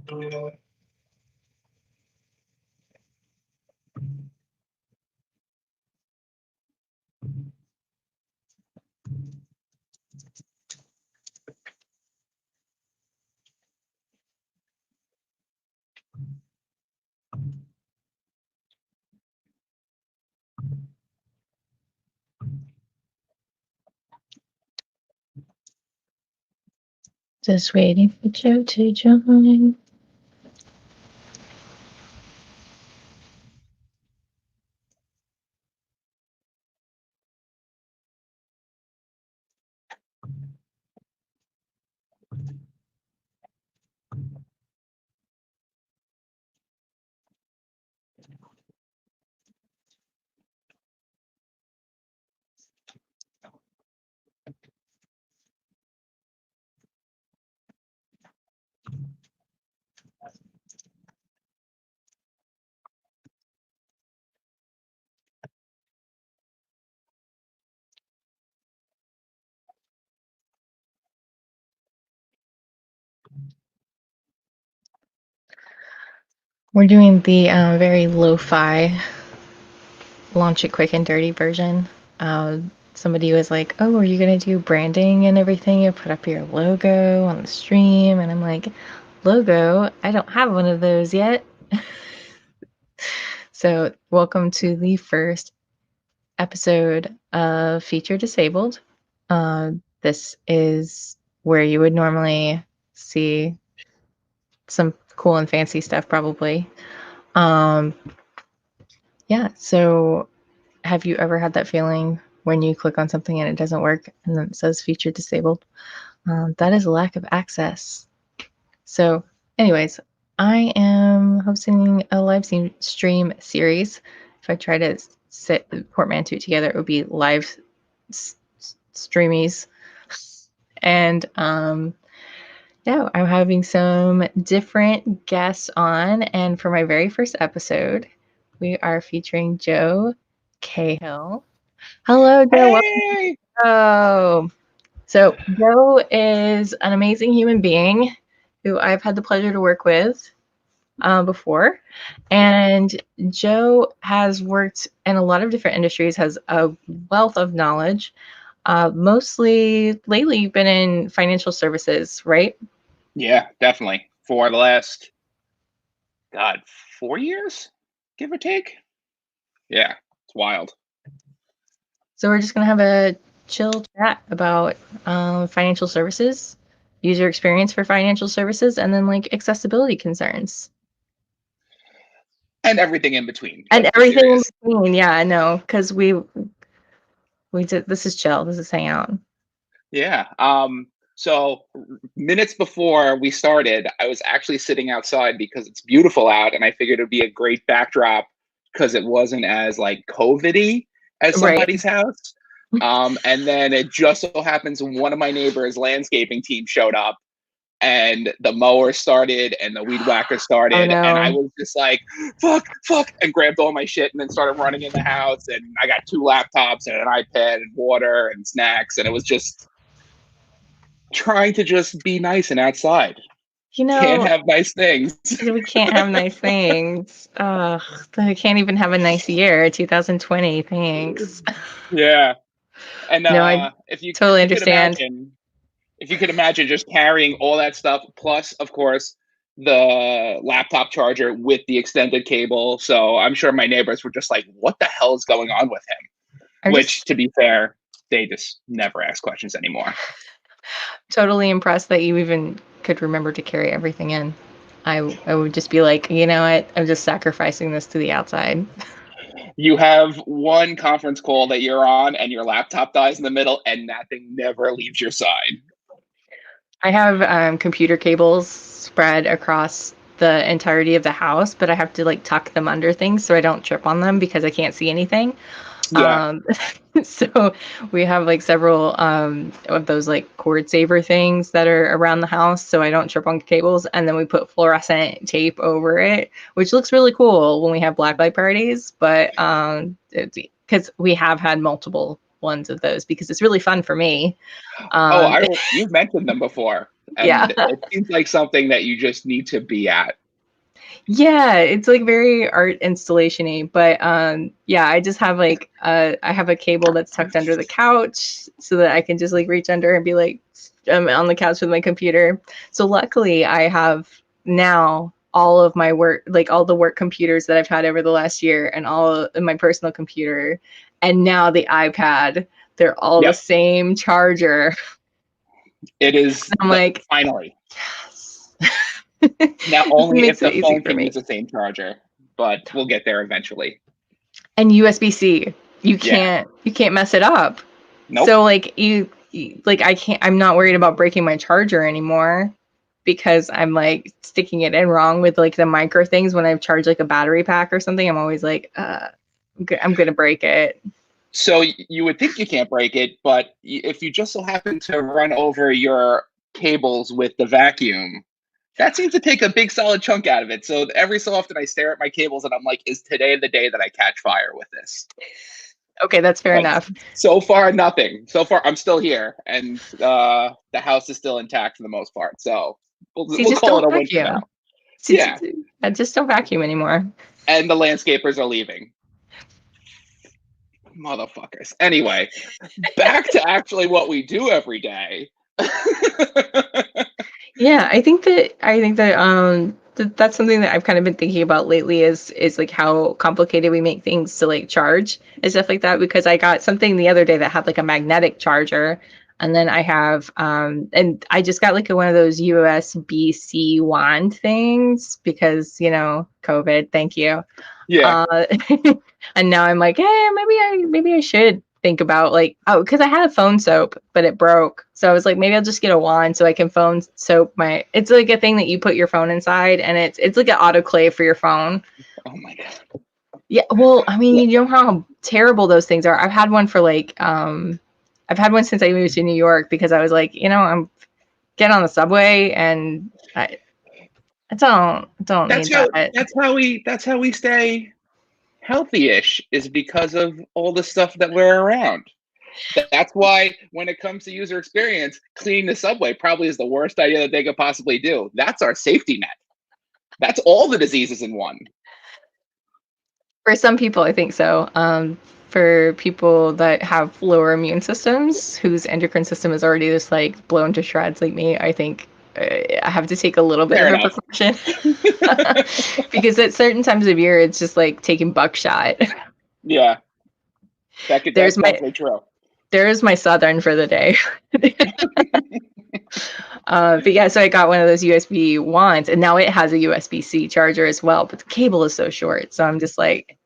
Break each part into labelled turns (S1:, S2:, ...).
S1: Just waiting for Joe to join. We're doing the very lo-fi, launch it quick and dirty version. Somebody was like, "Oh, are you gonna do branding and everything? You put up your logo on the stream," and I'm like, "Logo? I don't have one of those yet." So, welcome to the first episode of Feature Disabled. This is where you would normally see some cool and fancy stuff, probably. Yeah, so have you ever had that feeling when you click on something and it doesn't work and then it says feature disabled? That is a lack of access. So, anyways, I am hosting a live stream series. If I try to set the portmanteau together, it would be live streamies. And yeah, I'm having some different guests on. And for my very first episode, we are featuring Joe Cahill. Hello, Joe.
S2: Hey!
S1: Oh, so Joe is an amazing human being who I've had the pleasure to work with before. And Joe has worked in a lot of different industries, has a wealth of knowledge. Mostly lately, you've been in financial services, right?
S2: Yeah, definitely. For the last, 4 years, give or take. Yeah, it's wild.
S1: So we're just going to have a chill chat about financial services, user experience for financial services, and then like accessibility concerns.
S2: And everything in between.
S1: And
S2: Let's be
S1: everything in
S2: serious.
S1: between. Yeah, I know. Because we did, this is chill. This is hang out.
S2: Yeah. So minutes before we started, I was actually sitting outside because it's beautiful out, and I figured it'd be a great backdrop because it wasn't as like COVID-y as
S1: Right.
S2: somebody's house. And then it just so happens one of my neighbors' landscaping team showed up, and the mower started and the weed whacker
S1: Oh
S2: started, and I
S1: no.
S2: was just like, fuck, and grabbed all my shit and then started running in the house, and I got 2 laptops and an iPad and water and snacks, and it was just trying to just be nice and outside.
S1: You
S2: Can't
S1: know,
S2: have nice things.
S1: we can't have nice things. Ugh, I can't even have a nice year, 2020. Thanks.
S2: Yeah. And
S1: No, I
S2: if you
S1: totally
S2: could
S1: understand.
S2: imagine, just carrying all that stuff, plus of course the laptop charger with the extended cable. So I'm sure my neighbors were just like, what the hell is going on with him?
S1: I'm
S2: Which,
S1: just
S2: to be fair, they just never ask questions anymore.
S1: totally impressed that you even could remember to carry everything in. I would just be like, you know what? I'm just sacrificing this to the outside.
S2: You have one conference call that you're on and your laptop dies in the middle and that thing never leaves your side.
S1: I have computer cables spread across the entirety of the house, but I have to like tuck them under things so I don't trip on them because I can't see anything.
S2: Yeah.
S1: Um, so we have like several of those like cord saver things that are around the house so I don't trip on cables. And then we put fluorescent tape over it, which looks really cool when we have blacklight parties. But because we have had multiple ones of those because it's really fun for me.
S2: Oh,
S1: Um,
S2: you've mentioned them before.
S1: Yeah.
S2: And it seems like something that you just need to be at.
S1: Yeah, it's like very art installation-y, but yeah, I just have like I have a cable that's tucked under the couch so that I can just like reach under and be like on the couch with my computer. So luckily I have now all of my work, like all the work computers that I've had over the last year and all of my personal computer and now the iPad, they're all the
S2: Yep,
S1: same charger.
S2: it is
S1: I'm like,
S2: finally.
S1: yes.
S2: Now
S1: This
S2: only if
S1: makes it
S2: the
S1: easy
S2: phone
S1: for
S2: can use
S1: me.
S2: the same charger, but we'll get there eventually.
S1: And USB-C.
S2: Yeah.
S1: You can't mess it up.
S2: Nope.
S1: So like like I'm not worried about breaking my charger anymore because I'm like sticking it in wrong with like the micro things when I charge like a battery pack or something. I'm always like, I'm gonna break it.
S2: So you would think you can't break it, but if you just so happen to run over your cables with the vacuum, that seems to take a big solid chunk out of it. So every so often I stare at my cables and I'm like, is today the day that I catch fire with this?
S1: Okay, that's fair
S2: But
S1: enough.
S2: so far, nothing. So far, I'm still here, and the house is still intact for the most part. So
S1: See,
S2: we'll
S1: just
S2: call it
S1: don't
S2: a win for now.
S1: vacuum. See,
S2: Yeah,
S1: I just don't vacuum anymore.
S2: and the landscapers are leaving, motherfuckers. Anyway, back to actually what we do every day.
S1: Yeah, I think that that's something that I've kind of been thinking about lately is like how complicated we make things to like charge and stuff like that because I got something the other day that had like a magnetic charger and then I have and I just got like one of those USB-C wand things because, you know, COVID, thank you.
S2: Yeah,
S1: Uh, and now I'm like, hey, maybe I should think about like, oh, because I had a phone soap, but it broke. So I was like, maybe I'll just get a wand so I can phone soap my. It's like a thing that you put your phone inside, and it's like an autoclave for your phone.
S2: oh my god.
S1: Yeah, well, I mean,
S2: Yeah,
S1: you know how terrible those things are. I've had one for like, I've had one since I moved to New York because I was like, you know, I'm getting on the subway and I don't
S2: that's
S1: need
S2: how
S1: that.
S2: that's how we stay healthy-ish, is because of all the stuff that we're around. That's why when it comes to user experience, cleaning the subway probably is the worst idea that they could possibly do. That's our safety net. That's all the diseases in one.
S1: For some people, I think so. For people that have lower immune systems, whose endocrine system is already just like blown to shreds, like me, I think I have to take a little bit
S2: Fair
S1: of a
S2: enough.
S1: precaution because at certain times of year, it's just like taking buckshot.
S2: Yeah,
S1: There's
S2: that's
S1: my
S2: definitely true.
S1: there's my southern for the day. But yeah, so I got one of those USB wands, and now it has a USB-C charger as well. But the cable is so short, so I'm just like,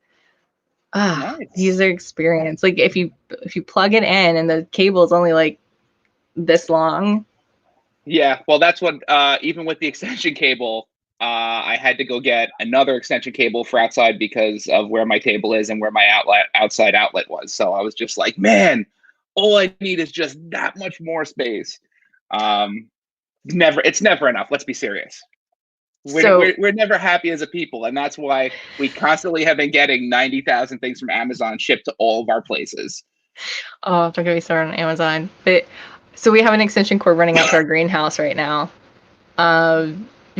S2: Nice.
S1: user experience. Like if you plug it in and the cable is only like this long.
S2: Yeah, well, that's what even with the extension cable, I had to go get another extension cable for outside because of where my table is and where my outside outlet was. So I was just like, man, all I need is just that much more space. Um, it's never enough. Let's be serious.
S1: So
S2: We're never happy as a people, and that's why we constantly have been getting 90,000 things from Amazon shipped to all of our places.
S1: oh, don't get me started on Amazon. But so we have an extension cord running out to our greenhouse right now.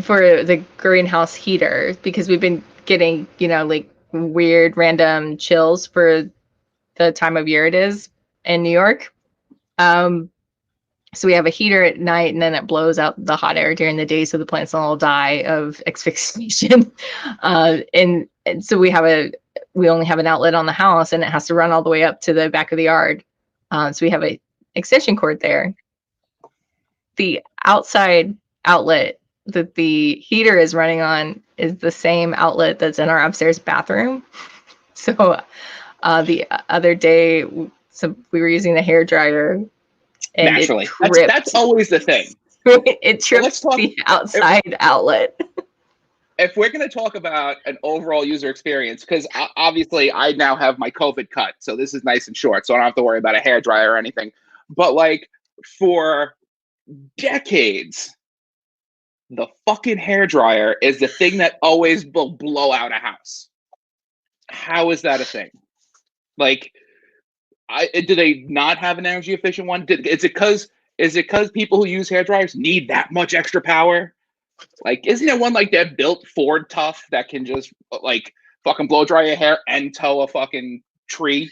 S1: For the greenhouse heater because we've been getting, you know, like weird random chills for the time of year it is in New York. Um, so we have a heater at night and then it blows out the hot air during the day so the plants don't all die of asphyxiation. And so we only have an outlet on the house and it has to run all the way up to the back of the yard. So we have a extension cord there. The outside outlet that the heater is running on is the same outlet that's in our upstairs bathroom. So the other day, so we were using the hair dryer and it
S2: Naturally, that's
S1: tripped.
S2: always the thing.
S1: It
S2: So let's
S1: tripped
S2: talk.
S1: the outside outlet.
S2: If we're going to talk about an overall user experience, because obviously I now have my COVID cut, so this is nice and short, so I don't have to worry about a hair dryer or anything. But like for decades, the fucking hair dryer is the thing that always will blow out a house. How is that a thing? Like, do they not have an energy efficient one? Is it because Is it because people who use hair dryers need that much extra power? Like, isn't there one like that built Ford Tough that can just like fucking blow dry your hair and tow a fucking tree?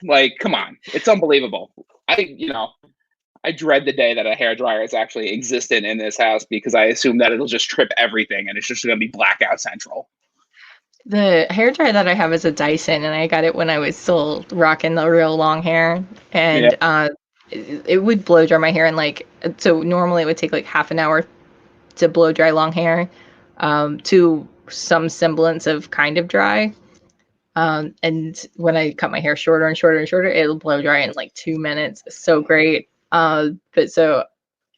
S2: Like, come on, it's unbelievable. I dread the day that a hair dryer is actually existent in this house because I assume that it'll just trip everything and it's just going to be blackout central.
S1: The hair dryer that I have is a Dyson, and I got it when I was still rocking the real long hair.
S2: Yeah.
S1: And it would blow dry my hair in so normally it would take like half an hour to blow dry long hair, to some semblance of kind of dry. And when I cut my hair shorter and shorter and shorter, it'll blow dry in like 2 minutes. It's so great. But so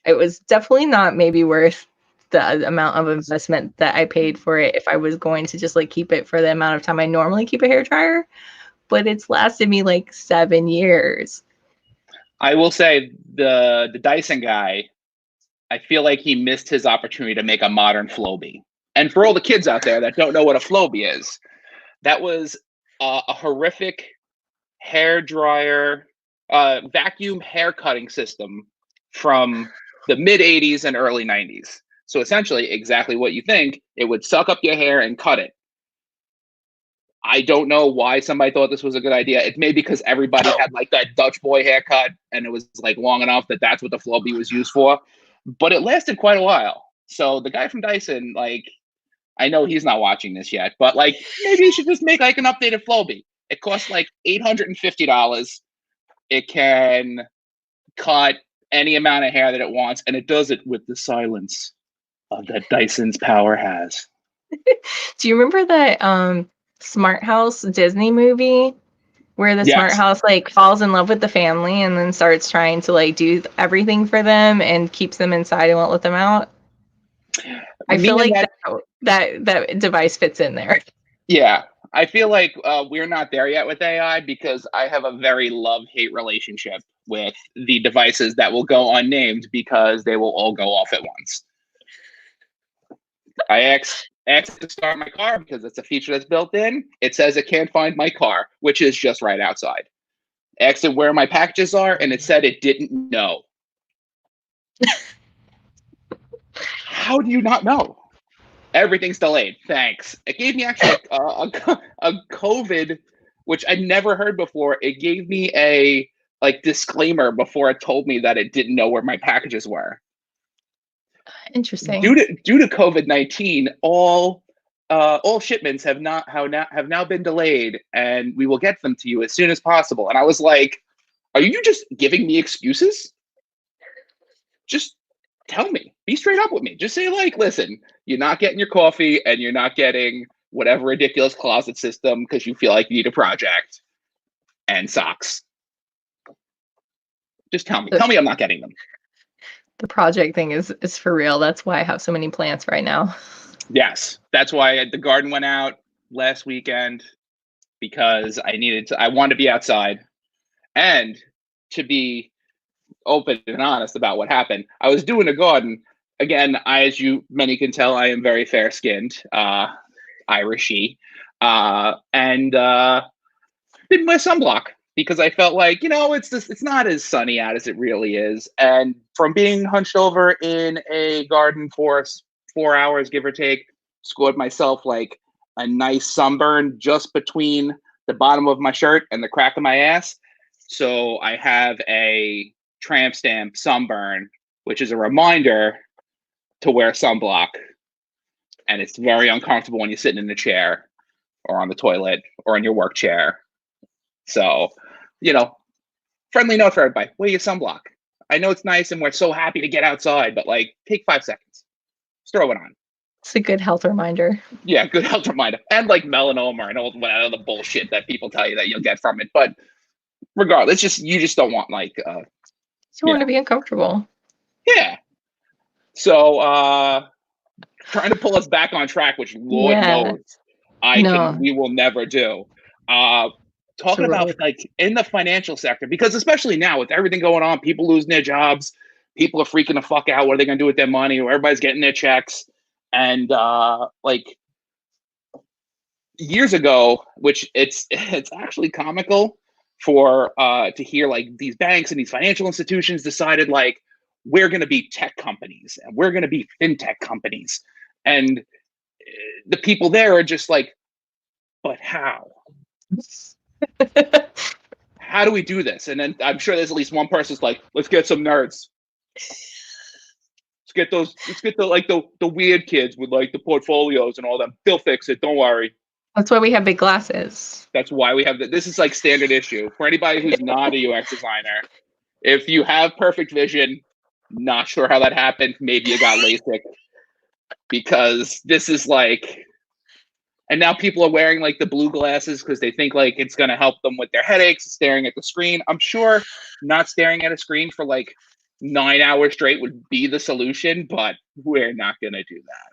S1: it was definitely not maybe worth the amount of investment that I paid for it if I was going to just like keep it for the amount of time I normally keep a hair dryer. But it's lasted me like 7 years.
S2: I will say the Dyson guy, I feel like he missed his opportunity to make a modern Flowbee. And for all the kids out there that don't know what a Flowbee is, that was a horrific hair dryer, vacuum hair cutting system from the mid 80s and early 90s. So essentially, exactly what you think, it would suck up your hair and cut it. I don't know why somebody thought this was a good idea. It may be because everybody had like that Dutch boy haircut and it was like long enough that that's what the Flowbee was used for. But it lasted quite a while. So the guy from Dyson, like, I know he's not watching this yet, but like maybe you should just make like an updated Flowbee. It costs like $850. It can cut any amount of hair that it wants, and it does it with the silence that Dyson's power has.
S1: Do you remember that Smart House Disney movie where the Smart
S2: Yes.
S1: House like falls in love with the family and then starts trying to like do everything for them and keeps them inside and won't let them out? I feel like that device fits in there.
S2: Yeah, I feel like we're not there yet with AI because I have a very love-hate relationship with the devices that will go unnamed because they will all go off at once. I asked to start my car because it's a feature that's built in. It says it can't find my car, which is just right outside. Asked it where my packages are, and it said it didn't know. How do you not know? Everything's delayed. Thanks. It gave me actually a COVID, which I'd never heard before. It gave me a like disclaimer before it told me that it didn't know where my packages were.
S1: Interesting.
S2: Due to COVID-19, all shipments have now been delayed, and we will get them to you as soon as possible. And I was like, "Are you just giving me excuses? Just tell me. Be straight up with me. Just say like, listen, you're not getting your coffee, and you're not getting whatever ridiculous closet system because you feel like you need a project and socks. Just tell me. Tell me I'm not getting them."
S1: The project thing is for real. That's why I have so many plants right now.
S2: Yes, that's why the garden went out last weekend because I wanted to be outside and to be open and honest about what happened. I was doing a garden again. As you many can tell, I am very fair skinned, Irishy, and didn't wear sunblock because I felt like it's not as sunny out as it really is. And from being hunched over in a garden for 4 hours, give or take, scored myself like a nice sunburn just between the bottom of my shirt and the crack of my ass. So I have a tramp stamp sunburn, which is a reminder to wear sunblock. And it's very uncomfortable when you're sitting in a chair or on the toilet or in your work chair. So, friendly note for everybody, wear your sunblock. I know it's nice and we're so happy to get outside, but like take 5 seconds. Just throw it on.
S1: It's a good health reminder.
S2: Yeah, good health reminder. And like melanoma and all the bullshit that people tell you that you'll get from it. But regardless, you just don't want like
S1: you want to be uncomfortable.
S2: Yeah. So trying to pull us back on track, which Lord knows we will never do. Talking about like in the financial sector, because especially now with everything going on, people losing their jobs, people are freaking the fuck out. What are they gonna do with their money? Everybody's getting their checks. And like years ago, which it's actually comical, for to hear like these banks and these financial institutions decided like we're going to be tech companies and we're going to be fintech companies, and the people there are just like, but how? How do we do this? And then I'm sure there's at least one person's like, let's get some nerds. Let's get the weird kids with like the portfolios and all that. They'll fix it. Don't worry.
S1: That's why we have big glasses.
S2: That's why we have this is like standard issue for anybody who's not a UX designer. If you have perfect vision, not sure how that happened. Maybe you got LASIK, because this is like, and now people are wearing like the blue glasses because they think like it's going to help them with their headaches, staring at the screen. I'm sure not staring at a screen for like 9 hours straight would be the solution, but we're not going to do that.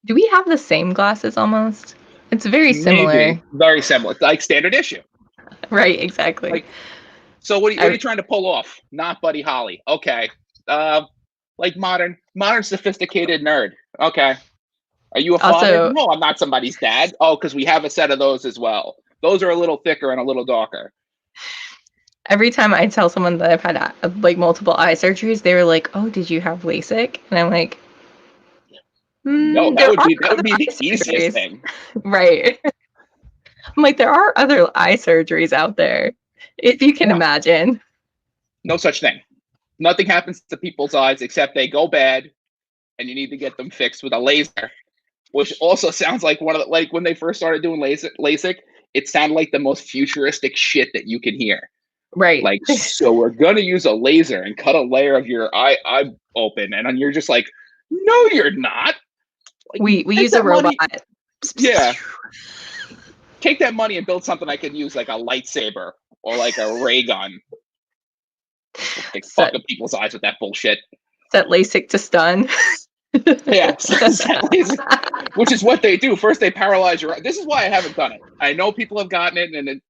S1: Do we have the same glasses almost? It's very similar.
S2: Maybe. Very similar. It's like standard issue.
S1: Right, exactly.
S2: Like, so what are you trying to pull off? Not Buddy Holly. Okay. Like modern sophisticated nerd. Okay. Are you a father?
S1: Also,
S2: no, I'm not somebody's dad. Oh, because we have a set of those as well. Those are a little thicker and a little darker.
S1: Every time I tell someone that I've had like multiple eye surgeries, they were like, "Oh, did you have LASIK?" And I'm like,
S2: no, that would be the easiest thing.
S1: Right. I'm like, there are other eye surgeries out there, if you can imagine.
S2: No such thing. Nothing happens to people's eyes except they go bad, and you need to get them fixed with a laser. Which also sounds like one of the, like when they first started doing LASIK, it sounded like the most futuristic shit that you can hear.
S1: Right.
S2: Like, so we're gonna use a laser and cut a layer of your eye open, and then you're just like, no, you're not. Like,
S1: we use a robot.
S2: Yeah. Take that money and build something I can use, like a lightsaber or like a ray gun. Like fucking people's eyes with that bullshit.
S1: Set LASIK to stun.
S2: Yeah, which is what they do. First, they paralyze your. This is why I haven't done it. I know people have gotten it, and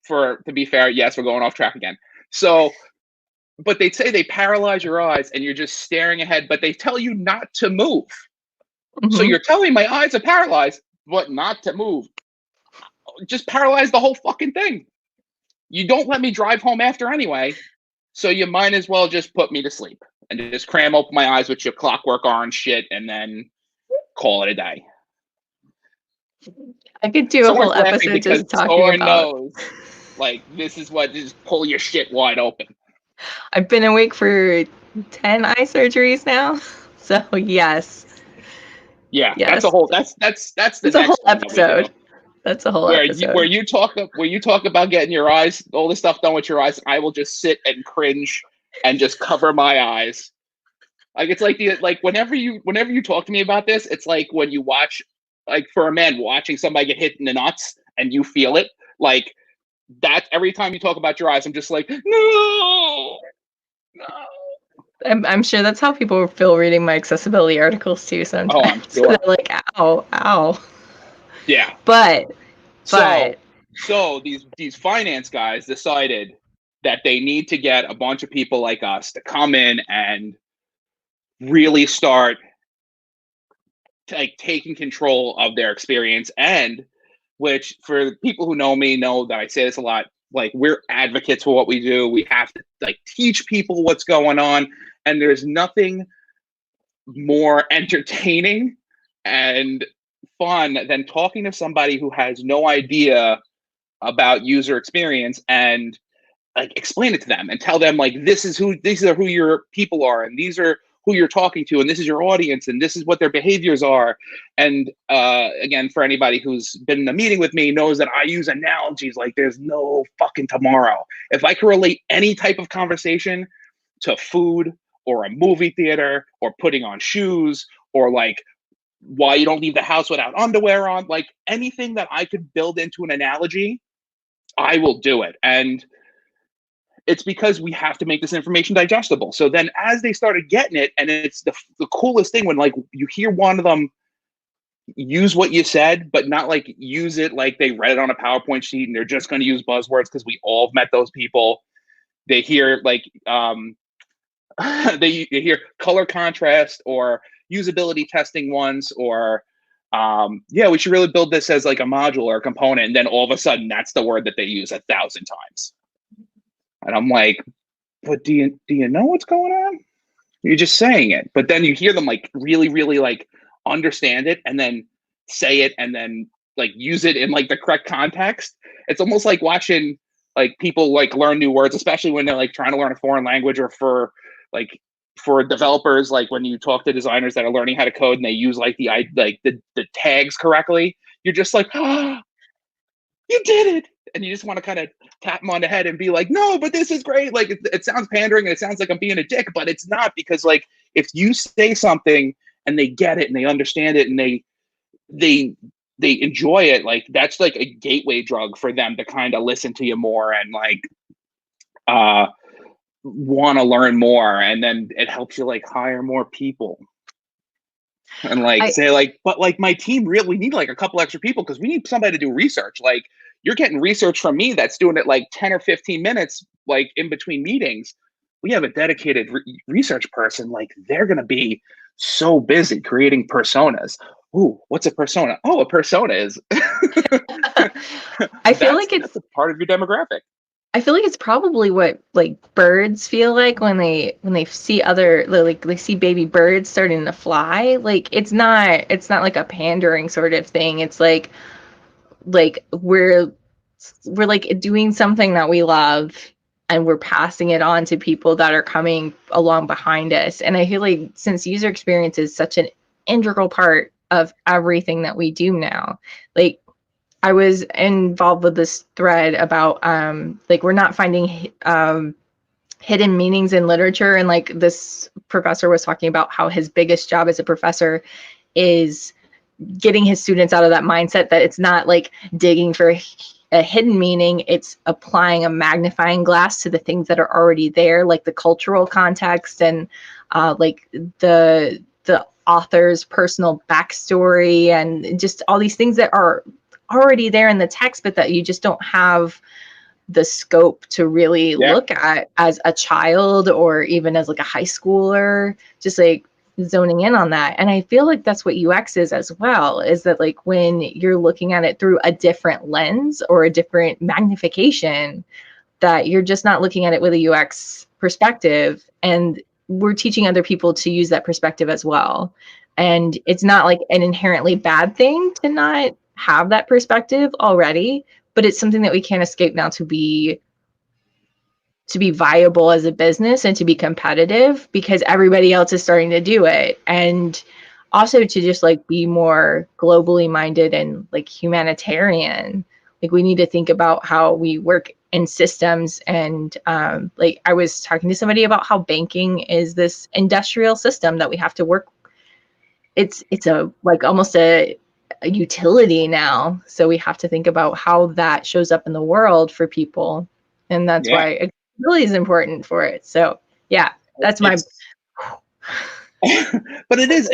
S2: to be fair, yes, we're going off track again. So, but they say they paralyze your eyes, and you're just staring ahead. But they tell you not to move. Mm-hmm. So you're telling my eyes are paralyzed, but not to move. Just paralyze the whole fucking thing. You don't let me drive home after anyway, so you might as well just put me to sleep and just cram open my eyes with your clockwork orange shit and then call it a day.
S1: I could do a whole episode just talking about.
S2: Knows, like, this is what, just pull your shit wide open.
S1: I've been awake for 10 eye surgeries now, so yes.
S2: Yeah, yes. That's a whole. That's the
S1: next whole episode. That's a whole episode.
S2: Where you talk about getting your eyes, all this stuff done with your eyes. I will just sit and cringe and just cover my eyes. Like, it's like whenever you talk to me about this, it's like when you watch, like, for a man watching somebody get hit in the nuts and you feel it. Like, that every time you talk about your eyes, I'm just like, no.
S1: I'm sure that's how people feel reading my accessibility articles too sometimes.
S2: Oh, I'm sure.
S1: So they're like, ow.
S2: Yeah.
S1: But
S2: so these finance guys decided that they need to get a bunch of people like us to come in and really start like taking control of their experience, and which, for people who know me, know that I say this a lot, like, we're advocates for what we do. We have to like teach people what's going on, and there's nothing more entertaining and fun than talking to somebody who has no idea about user experience and like explain it to them and tell them, like, these are who your people are, and these are who you're talking to, and this is your audience, and this is what their behaviors are. And again, for anybody who's been in a meeting with me knows that I use analogies like there's no fucking tomorrow. If I can relate any type of conversation to food or a movie theater or putting on shoes or like why you don't leave the house without underwear on, like anything that I could build into an analogy, I will do it. And it's because we have to make this information digestible. So then as they started getting it, and it's the coolest thing when like you hear one of them use what you said, but not like use it like they read it on a PowerPoint sheet and they're just going to use buzzwords, because we all met those people. They hear like they hear color contrast or usability testing once, or yeah, we should really build this as like a module or a component. And then all of a sudden that's the word that they use 1,000 times. And I'm like, but do you know what's going on? You're just saying it. But then you hear them like really, really like understand it and then say it and then like use it in like the correct context. It's almost like watching like people like learn new words, especially when they're like trying to learn a foreign language, or like for developers, like when you talk to designers that are learning how to code and they use like the tags correctly, you're just like, oh, you did it. And you just want to kind of tap them on the head and be like, no, but this is great. Like it sounds pandering and it sounds like I'm being a dick, but it's not, because like if you say something and they get it and they understand it and they enjoy it, like that's like a gateway drug for them to kind of listen to you more and like want to learn more, and then it helps you like hire more people and like say like, but like my team really, we need like a couple extra people because we need somebody to do research. Like you're getting research from me that's doing it like 10 or 15 minutes like in between meetings. We have a dedicated research person, like they're going to be so busy creating personas. Ooh, what's a persona? Oh, a persona is
S1: I feel like
S2: that's a part of your demographic.
S1: I feel like it's probably what like birds feel like when they see other, like they see baby birds starting to fly. Like it's not like a pandering sort of thing. It's like we're like doing something that we love, and we're passing it on to people that are coming along behind us. And I feel like since user experience is such an integral part of everything that we do now, like I was involved with this thread about like we're not finding hidden meanings in literature, and like this professor was talking about how his biggest job as a professor is getting his students out of that mindset that it's not like digging for a hidden meaning, it's applying a magnifying glass to the things that are already there, like the cultural context and like the author's personal backstory and just all these things that are already there in the text, but that you just don't have the scope to really look at as a child or even as like a high schooler, just like zoning in on that. And I feel like that's what UX is as well, is that like when you're looking at it through a different lens or a different magnification, that you're just not looking at it with a UX perspective, and we're teaching other people to use that perspective as well. And it's not like an inherently bad thing to not have that perspective already, but it's something that we can't escape now to be viable as a business and to be competitive, because everybody else is starting to do it. And also to just like be more globally minded and like humanitarian. Like we need to think about how we work in systems. And like I was talking to somebody about how banking is this industrial system that we have to work. It's a like almost a utility now. So we have to think about how that shows up in the world for people. And that's why it really is important for it. So yeah, that's my
S2: but it is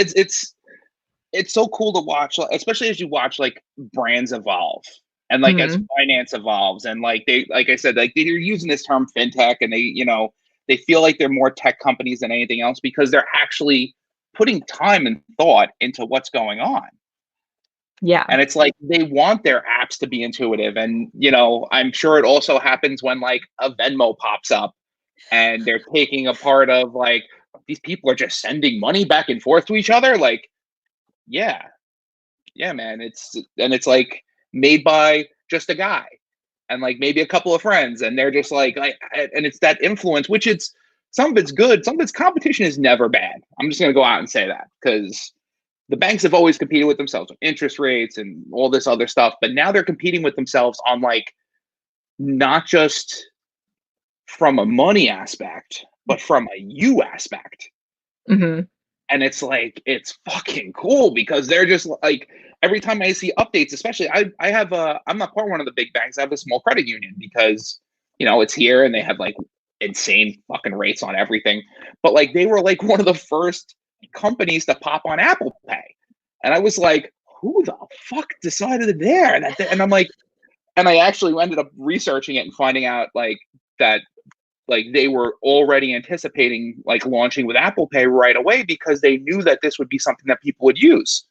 S2: it's so cool to watch, especially as you watch like brands evolve and like as finance evolves, and like they, like I said, like they're using this term fintech, and they feel like they're more tech companies than anything else because they're actually putting time and thought into what's going on.
S1: Yeah.
S2: And it's like they want their apps to be intuitive. And, I'm sure it also happens when like a Venmo pops up and they're taking a part of like, these people are just sending money back and forth to each other. Like, yeah, man. It's like made by just a guy and like maybe a couple of friends. And they're just like, and it's that influence, which it's, some of it's good. Some of its competition is never bad. I'm just going to go out and say that, because the banks have always competed with themselves on interest rates and all this other stuff, but now they're competing with themselves on like not just from a money aspect, but from a you aspect.
S1: Mm-hmm.
S2: And it's like, it's fucking cool because they're just like, every time I see updates, especially I have I'm not part of one of the big banks. I have a small credit union because, it's here and they have like insane fucking rates on everything. But like, they were like one of the first companies to pop on Apple Pay. And I was like, who the fuck decided there? And I'm like, and I actually ended up researching it and finding out like that, like they were already anticipating like launching with Apple Pay right away because they knew that this would be something that people would use.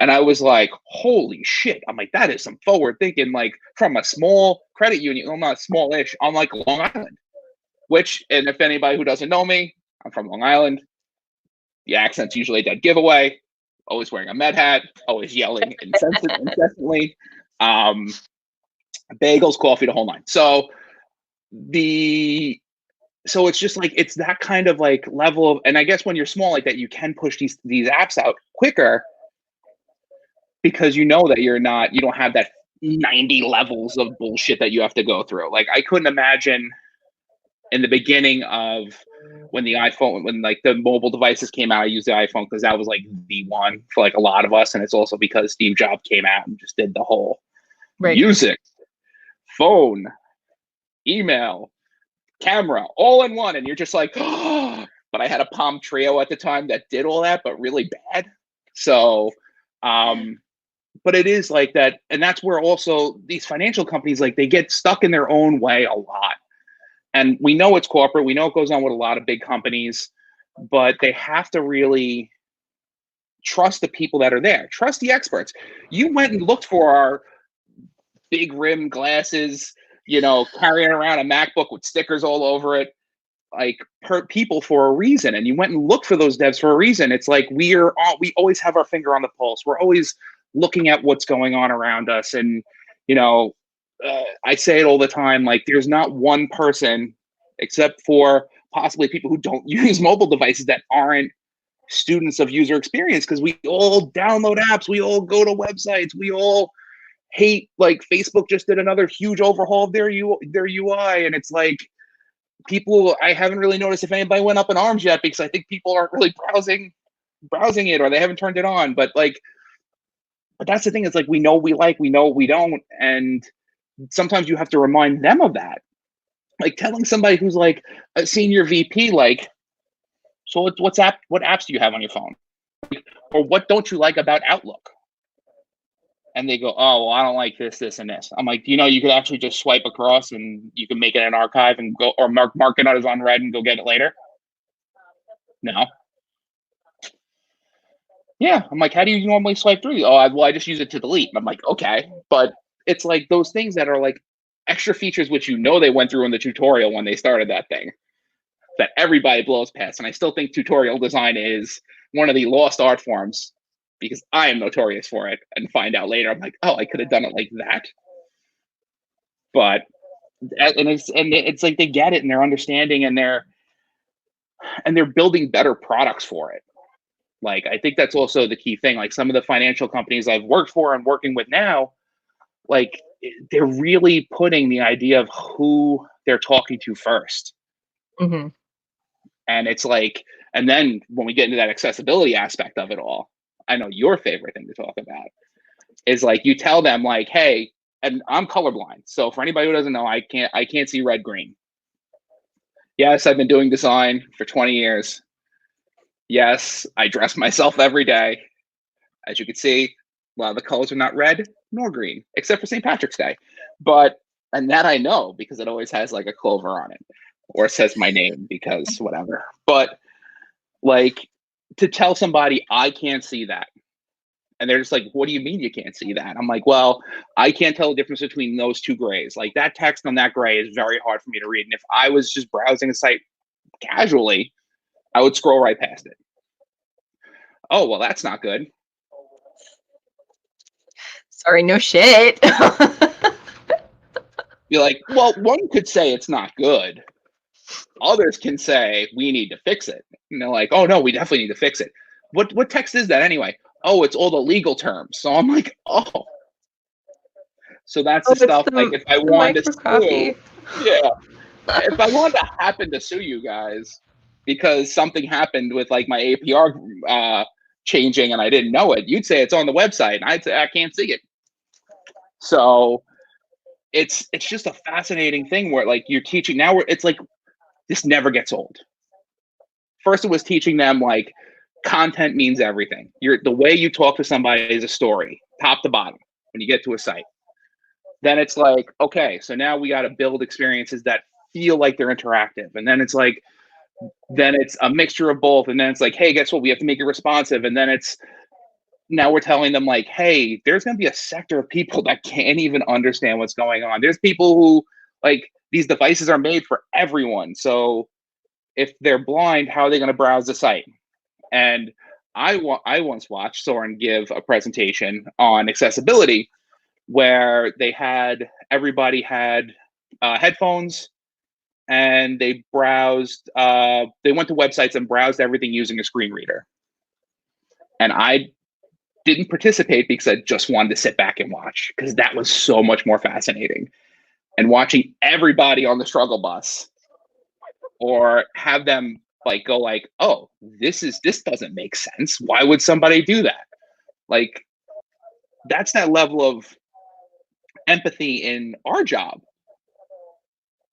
S2: And I was like, holy shit. I'm like, that is some forward thinking, like from a small credit union. Well, not smallish, on like Long Island, which, and if anybody who doesn't know me, I'm from Long Island. The accent's usually a dead giveaway. Always wearing a med hat, always yelling incessantly. Bagels, coffee, the whole nine. So it's just like, it's that kind of like level of, and I guess when you're small like that, you can push these apps out quicker because you know that you don't have that 90 levels of bullshit that you have to go through. Like I couldn't imagine in the beginning of when like the mobile devices came out, I used the iPhone because that was like the one for like a lot of us. And it's also because Steve Jobs came out and just did the whole music, phone, email, camera, all in one. And you're just like, oh, but I had a Palm Trio at the time that did all that, but really bad. So, but it is like that. And that's where also these financial companies, like they get stuck in their own way a lot. And we know it's corporate. We know it goes on with a lot of big companies, but they have to really trust the people that are there. Trust the experts. You went and looked for our big rim glasses, carrying around a MacBook with stickers all over it, like people for a reason. And you went and looked for those devs for a reason. It's like we always have our finger on the pulse. We're always looking at what's going on around us. And, I say it all the time, like there's not one person, except for possibly people who don't use mobile devices, that aren't students of user experience, because we all download apps, we all go to websites, we all hate, like Facebook just did another huge overhaul of their UI, and it's like people, I haven't really noticed if anybody went up in arms yet, because I think people aren't really browsing it, or they haven't turned it on. But that's the thing, it's like we know what we don't, and sometimes you have to remind them of that. Like telling somebody who's like a senior VP, like, so what apps do you have on your phone? Or what don't you like about Outlook? And they go, oh, well, I don't like this, and this. I'm like, you could actually just swipe across and you can make it an archive and go, or mark it out as unread and go get it later? No. Yeah. I'm like, how do you normally swipe through? Oh, I just use it to delete. And I'm like, okay. But it's like those things that are like extra features, which they went through in the tutorial when they started that thing, that everybody blows past. And I still think tutorial design is one of the lost art forms, because I am notorious for it, and find out later, I'm like, oh, I could have done it like that. But, and it's like, they get it and they're understanding, and they're building better products for it. Like, I think that's also the key thing. Like some of the financial companies I've worked for and working with now, like they're really putting the idea of who they're talking to first.
S1: Mm-hmm.
S2: And it's like, and then when we get into that accessibility aspect of it all, I know your favorite thing to talk about is like, you tell them like, hey, and I'm colorblind. So for anybody who doesn't know, I can't see red, green. Yes, I've been doing design for 20 years. Yes, I dress myself every day. As you can see, a lot of the colors are not red nor green, except for St. Patrick's Day. And that I know, because it always has like a clover on it, or it says my name, because whatever. But like, to tell somebody I can't see that, and they're just like, what do you mean you can't see that? I'm like, well, I can't tell the difference between those two grays. Like that text on that gray is very hard for me to read. And if I was just browsing a site casually, I would scroll right past it. Oh, well, that's not good.
S1: Sorry, no shit.
S2: You're like, well, one could say it's not good. Others can say we need to fix it. And they're like, oh no, we definitely need to fix it. What text is that anyway? Oh, it's all the legal terms. So I'm like, oh. So that's the stuff, like if I wanted to sue, yeah. If I wanted to happen to sue you guys because something happened with like my APR changing and I didn't know it, you'd say it's on the website, and I'd say I can't see it. So it's just a fascinating thing where like you're teaching now, it's like this never gets old. First, it was teaching them like content means everything. The way you talk to somebody is a story, top to bottom, when you get to a site. Then it's like, okay, so now we got to build experiences that feel like they're interactive. And then it's like, then it's a mixture of both. And then it's like, hey, guess what? We have to make it responsive. And then it's now we're telling them like, hey, there's going to be a sector of people that can't even understand what's going on. There's people who like these devices are made for everyone. So if they're blind, how are they going to browse the site? And I once watched Soren give a presentation on accessibility where everybody had headphones, and they browsed. They went to websites and browsed everything using a screen reader. And I didn't participate because I just wanted to sit back and watch, because that was so much more fascinating. And watching everybody on the struggle bus, or have them like go like, oh, this doesn't make sense. Why would somebody do that? Like, that's that level of empathy in our job.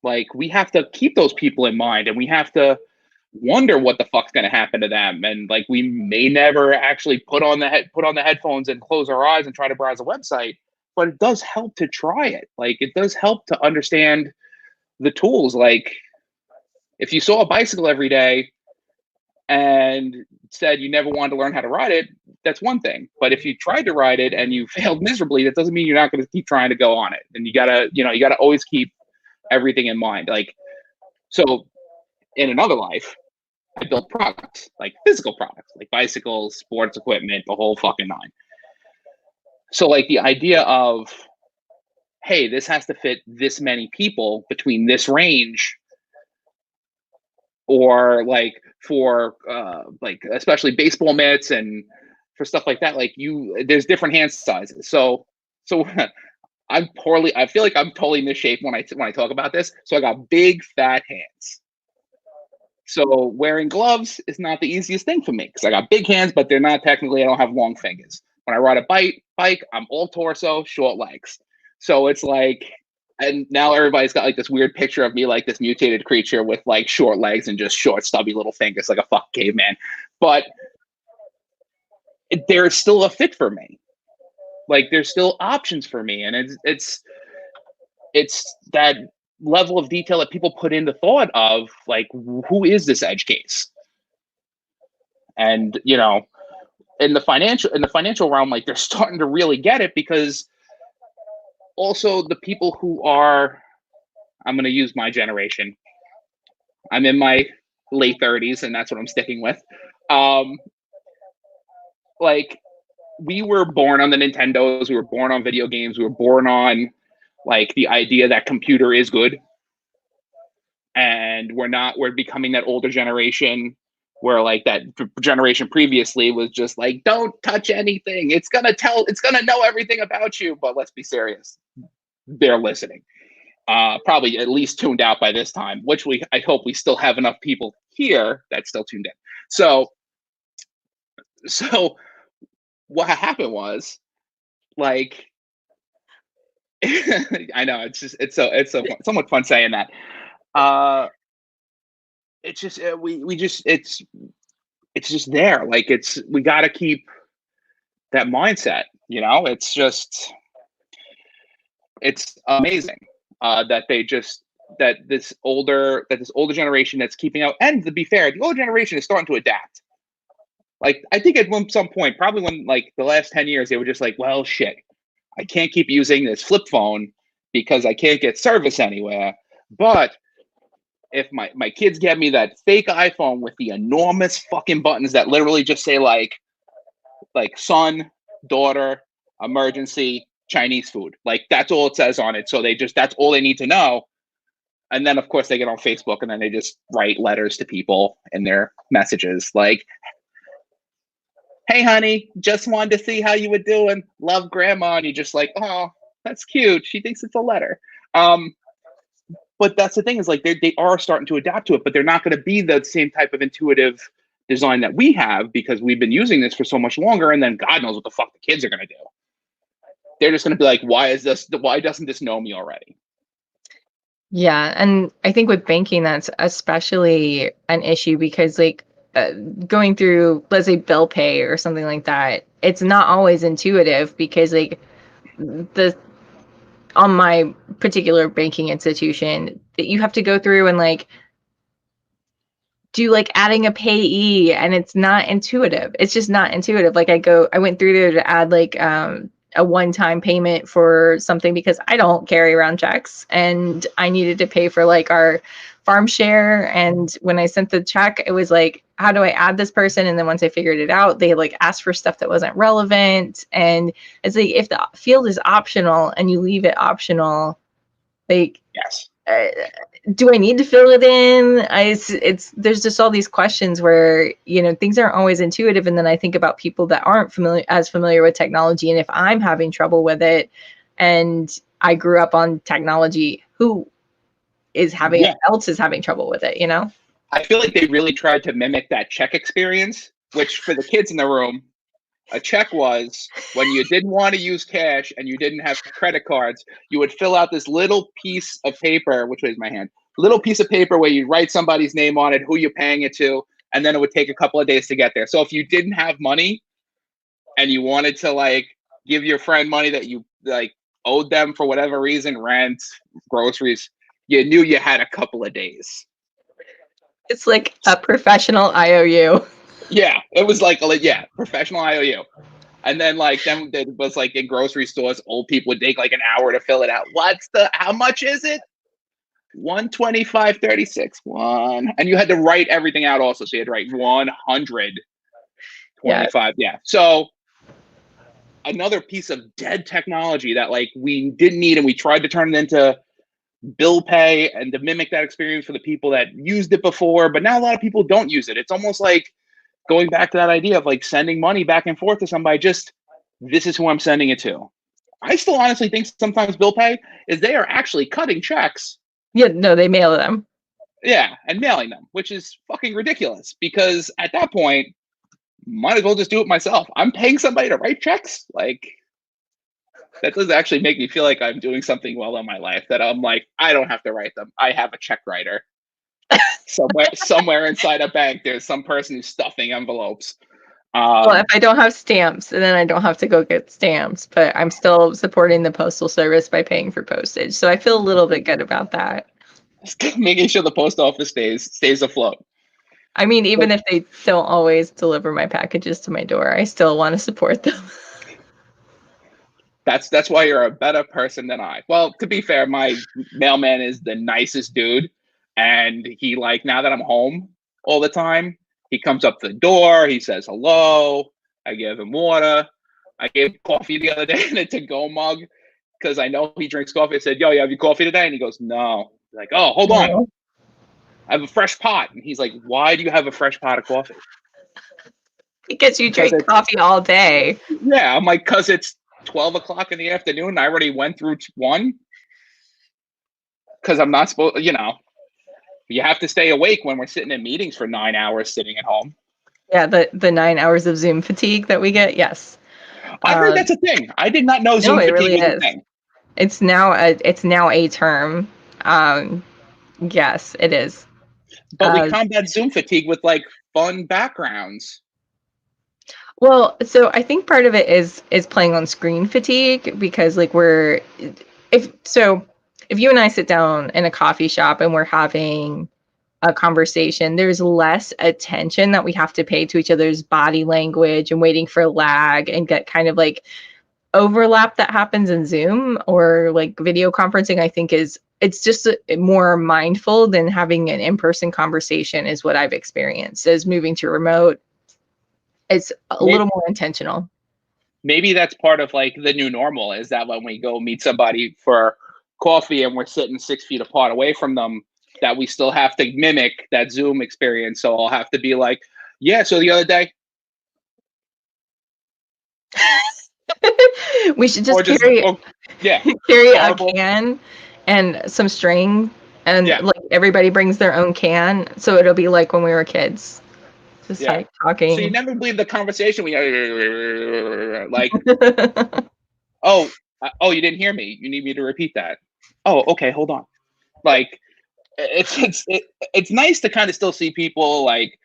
S2: Like, we have to keep those people in mind, and we have to wonder what the fuck's going to happen to them. And like, we may never actually put on the headphones and close our eyes and try to browse a website, but it does help to try it. Like, it does help to understand the tools. Like, if you saw a bicycle every day and said you never wanted to learn how to ride it, that's one thing. But if you tried to ride it and you failed miserably, that doesn't mean you're not going to keep trying to go on it. And you gotta always keep everything in mind. Like, so in another life, I built products, like physical products, like bicycles, sports equipment, the whole fucking nine. So like the idea of, hey, this has to fit this many people between this range, or like for like especially baseball mitts and for stuff like that, like there's different hand sizes. So I feel like I'm totally misshapen when I talk about this. So I got big fat hands. So wearing gloves is not the easiest thing for me because I got big hands, but they're not technically, I don't have long fingers. When I ride a bike, I'm all torso, short legs. So it's like, and now everybody's got like this weird picture of me like this mutated creature with like short legs and just short, stubby little fingers, like a fuck caveman. But there's still a fit for me. Like, there's still options for me, and it's that level of detail that people put in the thought of like, who is this edge case? And in the financial realm, like, they're starting to really get it, because also the people who are, I'm going to use my generation, I'm in my late 30s, and that's what I'm sticking with. Like, we were born on the Nintendos, we were born on video games, we were born on like the idea that computer is good. And we're becoming that older generation where like that generation previously was just like, don't touch anything, it's gonna know everything about you. But let's be serious, they're listening. Probably at least tuned out by this time, which I hope we still have enough people here that's still tuned in. So what happened was, like, I know it's so somewhat fun saying that. It's just it's just there. Like, we got to keep that mindset. It's amazing that this older generation that's keeping out. And to be fair, the older generation is starting to adapt. Like, I think at some point, probably when like the last 10 years, they were just like, well, shit, I can't keep using this flip phone because I can't get service anywhere. But if my kids get me that fake iPhone with the enormous fucking buttons that literally just say like son, daughter, emergency, Chinese food, like, that's all it says on it. So that's all they need to know. And then of course they get on Facebook and then they just write letters to people in their messages like, hey honey, just wanted to see how you were doing, love grandma. And you're just like, oh, that's cute, she thinks it's a letter. But that's the thing, is like, they are starting to adapt to it, but they're not going to be the same type of intuitive design that we have, because we've been using this for so much longer. And then God knows what the fuck the kids are going to do. They're just going to be like, why doesn't this know me already?
S1: Yeah, and I think with banking, that's especially an issue because, like, going through, let's say, bill pay or something like that, it's not always intuitive because, like, on my particular banking institution, that you have to go through and like do like adding a payee, and it's not intuitive. It's just not intuitive. Like I went through there to add like a one-time payment for something because I don't carry around checks, and I needed to pay for like our farm share. And when I sent the check, it was like, how do I add this person? And then once I figured it out, they like asked for stuff that wasn't relevant. And it's like, if the field is optional and you leave it optional, like,
S2: Yes.
S1: do I need to fill it in? It's there's just all these questions where, you know, things aren't always intuitive. And then I think about people that aren't familiar with technology, and if I'm having trouble with it, and I grew up on technology, who else is having trouble with it, you know?
S2: I feel like they really tried to mimic that check experience, which for the kids in the room, a check was when you didn't want to use cash and you didn't have credit cards, you would fill out this little piece of paper, which was my hand, little piece of paper where you write somebody's name on it, who you're paying it to, and then it would take a couple of days to get there. So if you didn't have money and you wanted to like give your friend money that you like owed them for whatever reason, rent, groceries, you knew you had a couple of days.
S1: It's like a professional IOU.
S2: Yeah, it was like professional IOU. And then then it was like in grocery stores, old people would take like an hour to fill it out. How much is it? 125.36. And you had to write everything out also. So you had to write 125. Yeah. So another piece of dead technology that like we didn't need, and we tried to turn it into bill pay and to mimic that experience for the people that used it before. But now a lot of people don't use it. It's almost like going back to that idea of like sending money back and forth to somebody, just this is who I'm sending it to. I still honestly think sometimes bill pay is they are actually cutting checks.
S1: Yeah, no, they mail them.
S2: Yeah, and mailing them, which is fucking ridiculous because at that point, might as well just do it myself. I'm paying somebody to write checks. Like, that does actually make me feel like I'm doing something well in my life, that I'm like, I don't have to write them. I have a check writer. Somewhere inside a bank, there's some person who's stuffing envelopes.
S1: Well, if I don't have stamps, then I don't have to go get stamps, but I'm still supporting the postal service by paying for postage. So I feel a little bit good about that.
S2: Making sure the post office stays afloat.
S1: I mean, even if they don't always deliver my packages to my door, I still want to support them.
S2: That's why you're a better person than I. Well, to be fair, my mailman is the nicest dude. And he, like, now that I'm home all the time, he comes up to the door, he says hello, I give him water. I gave him coffee the other day in a to-go mug because I know he drinks coffee. I said, yo, you have your coffee today? And he goes, no. I'm like, oh, hold on. I have a fresh pot. And he's like, why do you have a fresh pot of coffee?
S1: Because you drink coffee all day.
S2: Yeah, I'm like, because it's 12 o'clock in the afternoon and I already went through one. Because I'm not supposed, you have to stay awake when we're sitting in meetings for 9 hours sitting at home.
S1: Yeah, the 9 hours of Zoom fatigue that we get. Yes,
S2: I heard that's a thing. I did not know Zoom fatigue was a thing.
S1: It's now a term. Yes, it is.
S2: But we combat Zoom fatigue with like fun backgrounds.
S1: Well, so I think part of it is playing on screen fatigue, because like if you and I sit down in a coffee shop and we're having a conversation, there's less attention that we have to pay to each other's body language and waiting for lag and get kind of like overlap that happens in Zoom or like video conferencing. I think it's just more mindful than having an in-person conversation, is what I've experienced. As moving to remote, it's a little more intentional.
S2: Maybe that's part of like the new normal, is that when we go meet somebody for coffee and we're sitting 6 feet apart away from them, that we still have to mimic that Zoom experience. So I'll have to be like, yeah, so the other day.
S1: We should just carry a can and some string, and like everybody brings their own can. So it'll be like when we were kids. Just like talking.
S2: So you never believe the conversation we like, oh, you didn't hear me. You need me to repeat that. Oh, okay, hold on. Like, it's nice to kind of still see people. Like,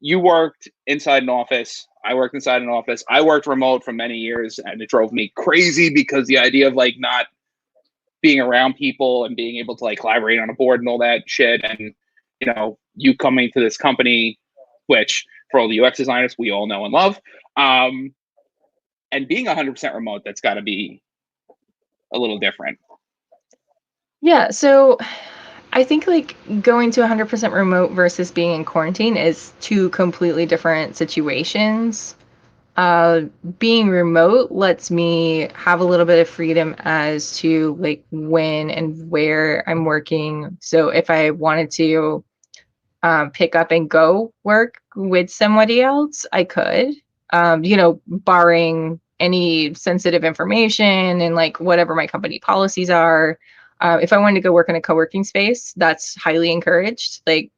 S2: you worked inside an office. I worked inside an office. I worked remote for many years, and it drove me crazy because the idea of like not being around people and being able to like collaborate on a board and all that shit, and you coming to this company, which for all the UX designers we all know and love, and being 100% remote, that's got to be a little different.
S1: Yeah, so I think like going to 100% remote versus being in quarantine is two completely different situations. Uh, Being remote lets me have a little bit of freedom as to like when and where I'm working. So if I wanted to pick up and go work with somebody else, I could, barring any sensitive information and like whatever my company policies are. If I wanted to go work in a co-working space, that's highly encouraged. Like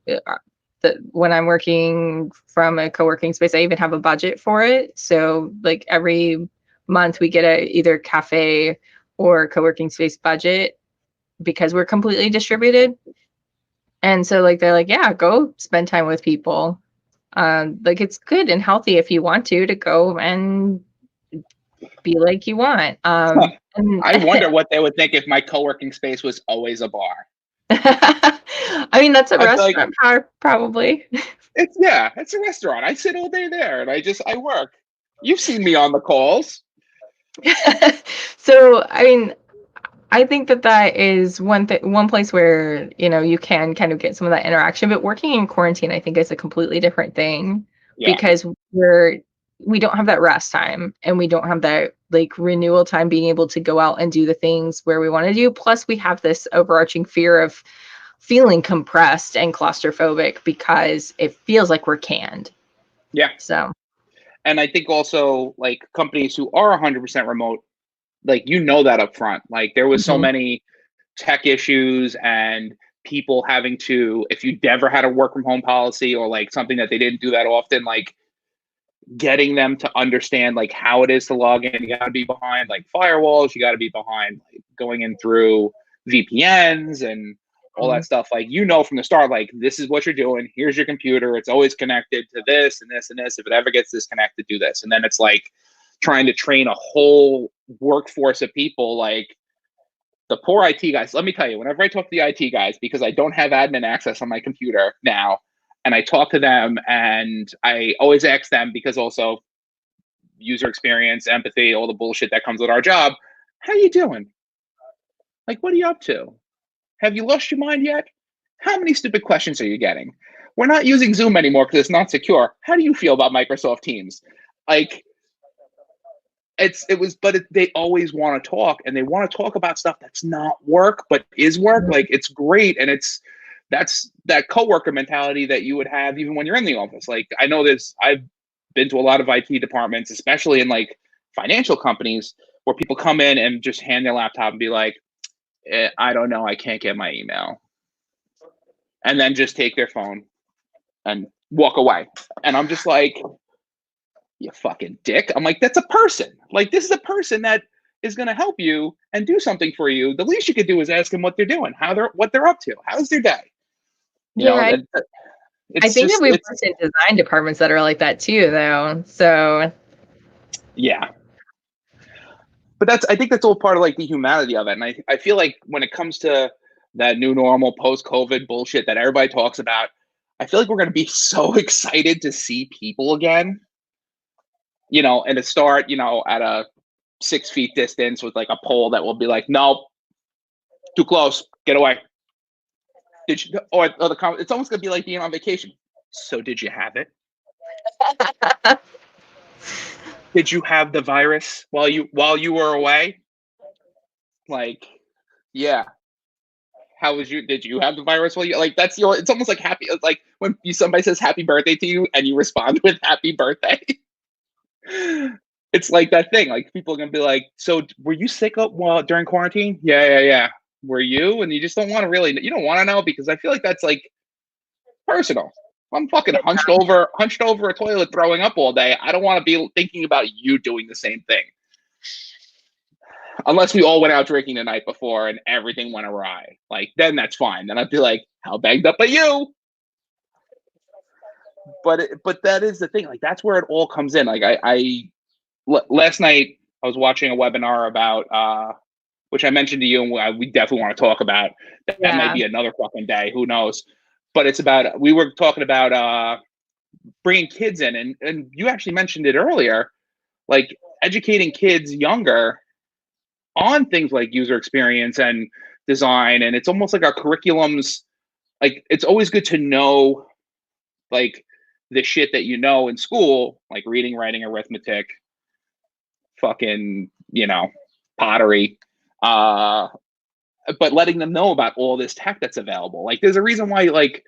S1: when I'm working from a co-working space, I even have a budget for it. So like every month we get a either cafe or co-working space budget because we're completely distributed. And so like they're like, yeah, go spend time with people. Like it's good and healthy if you want to go and be like you want. And
S2: I wonder what they would think if my co-working space was always a bar.
S1: I mean, that's a
S2: I feel like
S1: restaurant probably.
S2: it's a restaurant. I sit all day there and I work. You've seen me on the calls.
S1: So, I mean, I think that is one place where, you can kind of get some of that interaction, but working in quarantine, I think is a completely different thing
S2: Yeah.
S1: because we don't have that rest time and we don't have that like renewal time being able to go out and do the things where we want to do. Plus we have this overarching fear of feeling compressed and claustrophobic because it feels like we're canned.
S2: Yeah.
S1: So,
S2: And I think also like companies who are 100% remote, like, that up front. Like there was so
S1: mhm.
S2: many tech issues and people having to, if you never had a work from home policy or like something that they didn't do that often, like getting them to understand like how it is to log in. You got to be behind like firewalls. You got to be behind like going in through VPNs and all that stuff. Like, from the start, like this is what you're doing. Here's your computer. It's always connected to this and this and this. If it ever gets disconnected, do this. And then it's like trying to train a whole workforce of people, like the poor IT guys. Let me tell you, whenever I talk to the IT guys, because I don't have admin access on my computer now, and I talk to them, and I always ask them, because also user experience, empathy, all the bullshit that comes with our job. How you doing? Like, what are you up to? Have you lost your mind yet? How many stupid questions are you getting? We're not using Zoom anymore because it's not secure. How do you feel about Microsoft Teams? Like, they always want to talk, and they want to talk about stuff that's not work but is work. Like, it's great, and that's that coworker mentality that you would have even when you're in the office. Like, I know I've been to a lot of IT departments, especially in like financial companies, where people come in and just hand their laptop and be like, I don't know, I can't get my email, and then just take their phone and walk away. And I'm just like, you fucking dick. I'm like, that's a person. Like, this is a person that is going to help you and do something for you. The least you could do is ask them what they're doing, what they're up to, how's their day.
S1: Yeah, I
S2: It's
S1: think that
S2: just,
S1: we've
S2: it's
S1: worked in design departments that are like that too, though. So,
S2: yeah. But I think that's all part of like the humanity of it. And I feel like when it comes to that new normal post-COVID bullshit that everybody talks about, I feel like we're going to be so excited to see people again, and to start, at a 6 feet distance with like a pole that will be like, no, too close, get away. Did you, or it's almost going to be like being on vacation. So did you have it? Did you have the virus while you were away? Like, yeah. How was did you have the virus while you, like, it's almost like happy, like when somebody says happy birthday to you and you respond with happy birthday. It's like that thing, like people are going to be like, so were you sick during quarantine? Yeah. Were you? And you just don't want to you don't want to know, because I feel like that's like personal. I'm fucking hunched over a toilet throwing up all day. I don't want to be thinking about you doing the same thing. Unless we all went out drinking the night before and everything went awry. Like, then that's fine. Then I'd be like, how banged up are you? But that is the thing. Like, that's where it all comes in. Like, last night I was watching a webinar about, which I mentioned to you, and we definitely want to talk about. That might be another fucking day. Who knows? but it's about, we were talking about bringing kids in, and you actually mentioned it earlier, like educating kids younger on things like user experience and design. And it's almost like our curriculums, like it's always good to know like the shit that you know in school, like reading, writing, arithmetic, fucking, pottery, uh but letting them know about all this tech that's available. Like there's a reason why like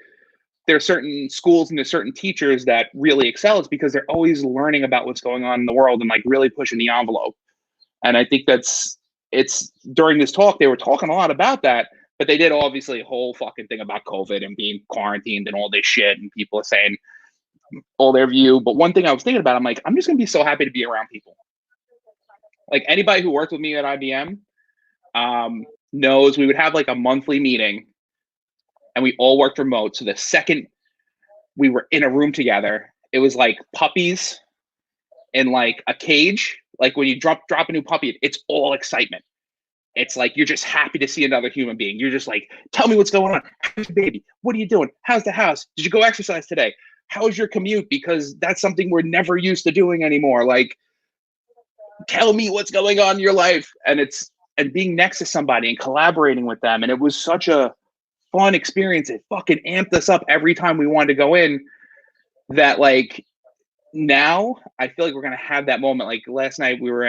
S2: there's certain schools and there's certain teachers that really excel. It's because they're always learning about what's going on in the world and like really pushing the envelope. And I think it's during this talk, they were talking a lot about that, but they did obviously a whole fucking thing about COVID and being quarantined and all this shit. And people are saying all their view. But one thing I was thinking about, I'm like, I'm just going to be so happy to be around people. Like anybody who worked with me at IBM knows we would have like a monthly meeting and we all worked remote. So the second we were in a room together, it was like puppies in like a cage. Like when you drop a new puppy, it's all excitement. It's like you're just happy to see another human being. You're just like, tell me what's going on. How's your baby? What are you doing? How's the house? Did you go exercise today? How's your commute? Because that's something we're never used to doing anymore. Like, tell me what's going on in your life. And being next to somebody and collaborating with them. And it was such a fun experience. It fucking amped us up every time we wanted to go in, that like now I feel like we're going to have that moment. Like last night we were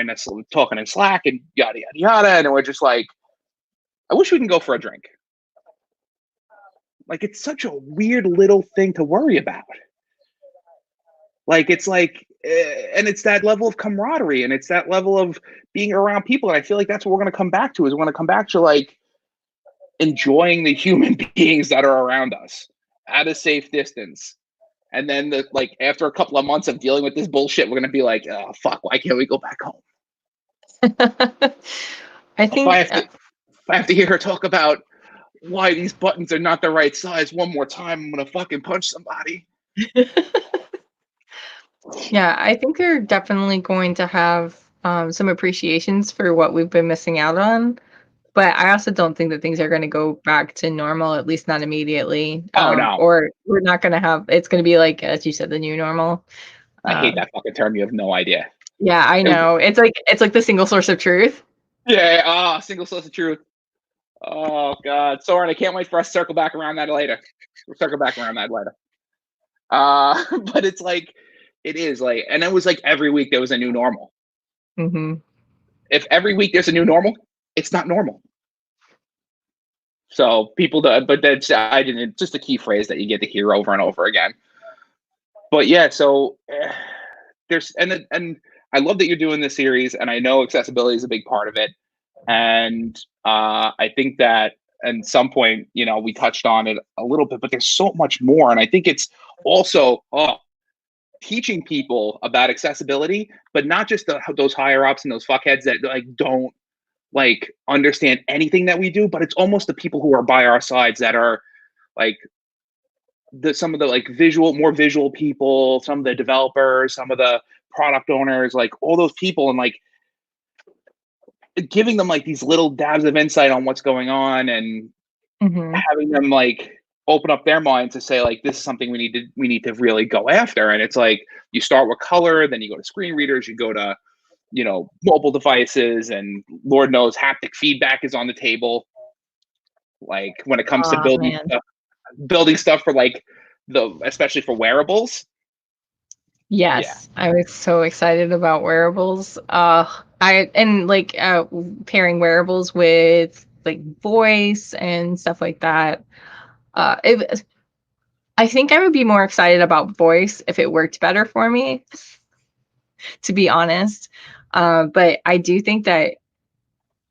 S2: talking in Slack and yada, yada, yada. And we're just like, I wish we can go for a drink. Like, it's such a weird little thing to worry about. Like, it's like, and it's that level of camaraderie and it's that level of being around people. And I feel like that's what we're going to come back to, is we're going to come back to like enjoying the human beings that are around us at a safe distance. And then like after a couple of months of dealing with this bullshit, we're going to be like, oh, fuck, why can't we go back home?
S1: I think
S2: if I have to hear her talk about why these buttons are not the right size one more time, I'm going to fucking punch somebody.
S1: Yeah, I think they're definitely going to have some appreciations for what we've been missing out on. But I also don't think that things are going to go back to normal, at least not immediately.
S2: Oh, no.
S1: Or we're not going to have, it's going to be like, as you said, the new normal.
S2: I hate that fucking term. You have no idea.
S1: Yeah, I know. It's like the single source of truth.
S2: Yeah, single source of truth. Oh, God. Soren, I can't wait for us to circle back around that later. We'll circle back around that later. But it's like, it is like, and it was like every week there was a new normal.
S1: Mm-hmm.
S2: If every week there's a new normal, it's not normal. So people do, but that's just a key phrase that you get to hear over and over again. But yeah, so there's and I love that you're doing this series, and I know accessibility is a big part of it. And I think that at some point, we touched on it a little bit, but there's so much more. And I think it's also teaching people about accessibility, but not just those higher ups and those fuckheads that like don't like understand anything that we do, but it's almost the people who are by our sides that are like some of the like more visual people, some of the developers, some of the product owners, like all those people, and like giving them like these little dabs of insight on what's going on, and having them like open up their minds to say like, this is something we need to really go after. And it's like, you start with color, then you go to screen readers, you go to mobile devices, and Lord knows haptic feedback is on the table. Like when it comes to building stuff for like especially for wearables.
S1: Yes, yeah. I was so excited about wearables. Pairing wearables with like voice and stuff like that. I think I would be more excited about voice if it worked better for me, to be honest. But I do think that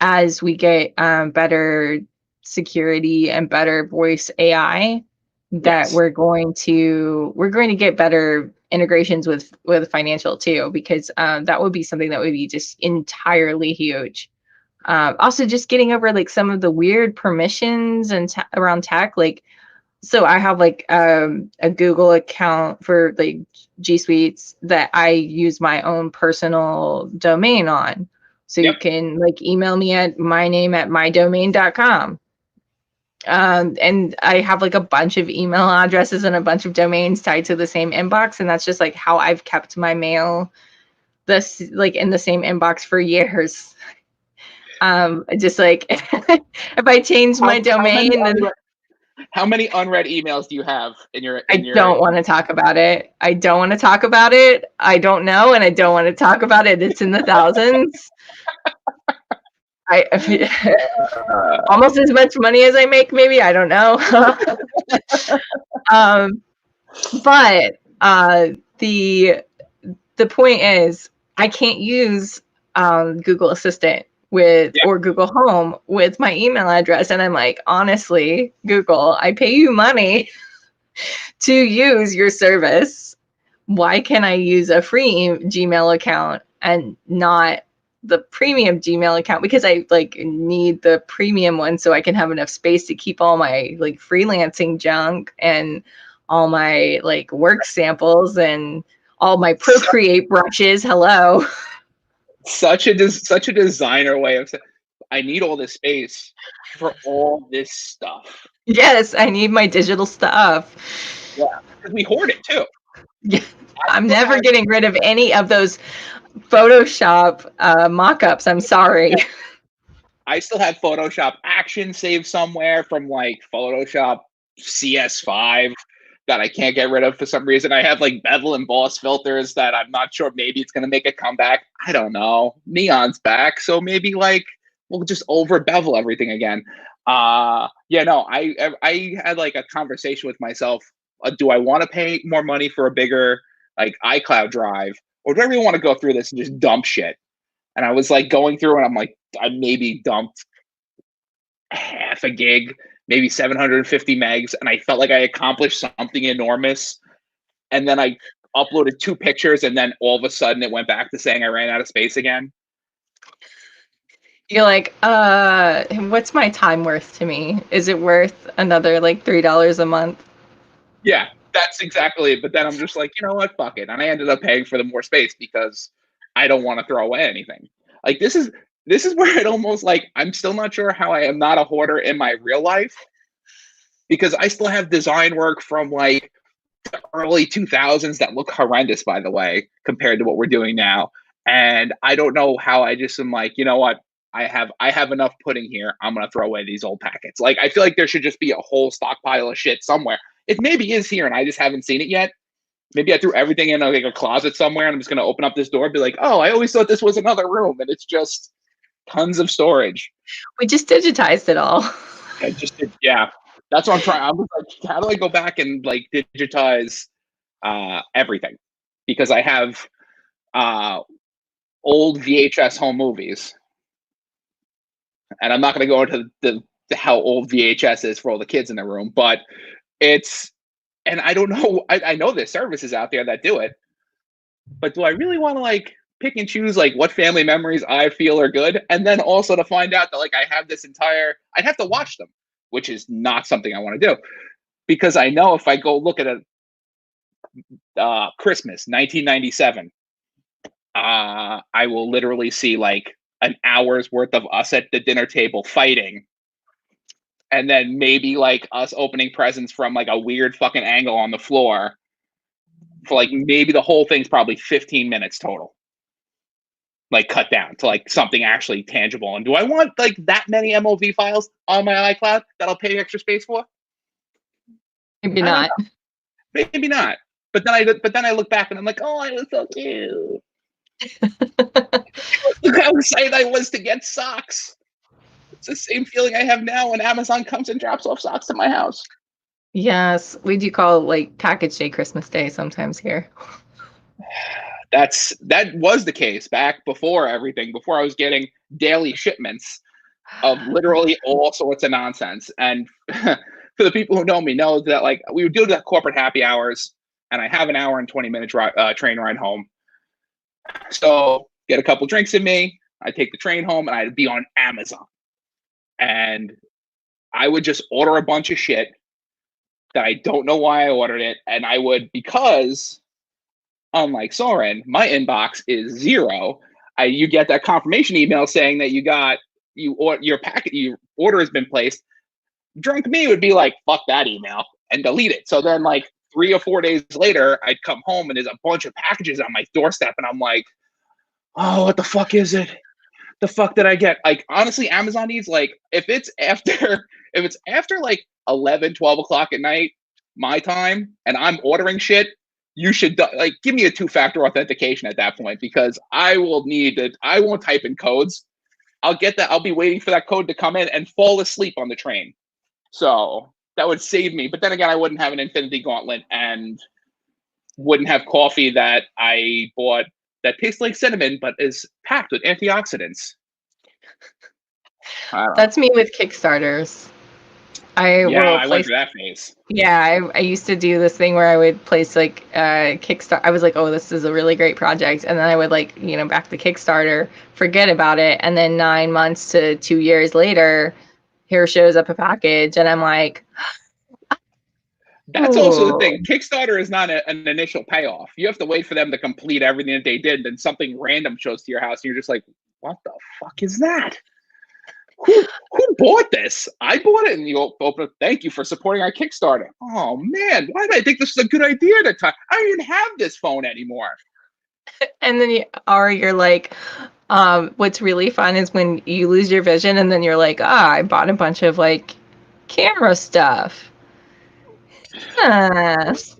S1: as we get better security and better voice AI, that yes, we're going to get better integrations with financial too, because that would be something that would be just entirely huge. Also, just getting over like some of the weird permissions and around tech, like. So I have like a Google account for like G Suites that I use my own personal domain on. So you can like email me at myname@mydomain.com. And I have like a bunch of email addresses and a bunch of domains tied to the same inbox, and that's just like how I've kept my mail this like in the same inbox for years. Just like if I change my domain, then
S2: how many unread emails do you have in your
S1: I don't want to talk about it. I don't want to talk about it. I don't know, and I don't want to talk about it. It's in the thousands. I almost as much money as I make, maybe. I don't know. But the point is, I can't use Google Assistant with or Google Home with my email address, and I'm like, honestly, Google, I pay you money to use your service. Why can I use a free Gmail account and not the premium Gmail account? Because I like need the premium one so I can have enough space to keep all my like freelancing junk and all my like work samples and all my Procreate brushes. Hello.
S2: Such a designer way of saying, I need all this space for all this stuff.
S1: Yes, I need my digital stuff.
S2: Yeah, because we hoard it too.
S1: Yeah, I'm never getting rid of any of those Photoshop mock-ups. I'm sorry.
S2: I still have Photoshop Action saved somewhere from like Photoshop CS5 that I can't get rid of for some reason. I have like bevel and emboss filters that I'm not sure, maybe it's going to make a comeback. I don't know. Neon's back, so maybe like we'll just over bevel everything again. Yeah, no, I had like a conversation with myself. Do I want to pay more money for a bigger like iCloud drive, or do I really want to go through this and just dump shit? And I was like going through and I'm like, I maybe dumped half a gig, maybe 750 megs, and I felt like I accomplished something enormous. And then I uploaded 2 pictures, and then all of a sudden it went back to saying I ran out of space again.
S1: You're like, what's my time worth to me? Is it worth another like $3 a month?
S2: Yeah, that's exactly it. But then I'm just like, you know what, fuck it. And I ended up paying for the more space because I don't want to throw away anything. Like this is where it almost like I'm still not sure how I am not a hoarder in my real life, because I still have design work from like the early 2000s that look horrendous, by the way, compared to what we're doing now. And I don't know how I just am like, you know what? I have enough pudding here. I'm gonna throw away these old packets. Like I feel like there should just be a whole stockpile of shit somewhere. It maybe is here and I just haven't seen it yet. Maybe I threw everything in like a closet somewhere and I'm just gonna open up this door and be like, oh, I always thought this was another room, and it's just tons of storage.
S1: We just digitized it all.
S2: I just did, yeah. That's what I'm trying. I'm like, how do I go back and like digitize everything? Because I have old VHS home movies, and I'm not going to go into the how old VHS is for all the kids in the room, but it's, and I don't know. I know there's services out there that do it, but do I really want to like pick and choose like what family memories I feel are good, and then also to find out that like I have this entire, I'd have to watch them, which is not something I want to do, because I know if I go look at a Christmas 1997, I will literally see like an hour's worth of us at the dinner table fighting, and then maybe like us opening presents from like a weird fucking angle on the floor for like maybe the whole thing's probably 15 minutes total, like cut down to like something actually tangible. And do I want like that many MOV files on my iCloud that I'll pay extra space for?
S1: Maybe not.
S2: Maybe not. But then I look back and I'm like, oh, I was so cute. Look how excited I was to get socks. It's the same feeling I have now when Amazon comes and drops off socks to my house.
S1: Yes, we do call like package day Christmas Day sometimes here.
S2: That was the case back before everything, before I was getting daily shipments of literally all sorts of nonsense. And for the people who know me, know that like we would do the corporate happy hours, and I have an hour and 20-minute train ride home. So get a couple drinks in me, I take the train home, and I'd be on Amazon, and I would just order a bunch of shit that I don't know why I ordered it, and I would, because unlike Soren, my inbox is zero. You get that confirmation email saying that your order has been placed. drunk me would be like, fuck that email and delete it. So then like 3 or 4 days later, I'd come home and there's a bunch of packages on my doorstep. And I'm like, oh, what the fuck is it? The fuck did I get? Like, honestly, Amazon needs like, if it's after like 11, 12 o'clock at night, my time, and I'm ordering shit, you should like give me a 2-factor authentication at that point, because I will need it. I won't type in codes. I'll get that. I'll be waiting for that code to come in and fall asleep on the train. So that would save me. But then again, I wouldn't have an infinity gauntlet and wouldn't have coffee that I bought that tastes like cinnamon but is packed with antioxidants.
S1: That's me with Kickstarters. I
S2: went through that phase.
S1: Yeah, I used to do this thing where I would place like Kickstarter. I was like, oh, this is a really great project, and then I would like, back the Kickstarter, forget about it, and then 9 months to 2 years later, here shows up a package, and I'm like,
S2: that's also the thing. Kickstarter is not an initial payoff. You have to wait for them to complete everything that they did, and then something random shows to your house, and you're just like, what the fuck is that? Who bought this? I bought it, and you open it. Thank you for supporting our Kickstarter. Oh man, why did I think this was a good idea at the time? I don't even have this phone anymore.
S1: And then you're like, what's really fun is when you lose your vision, and then you're like, I bought a bunch of like camera stuff. Yes.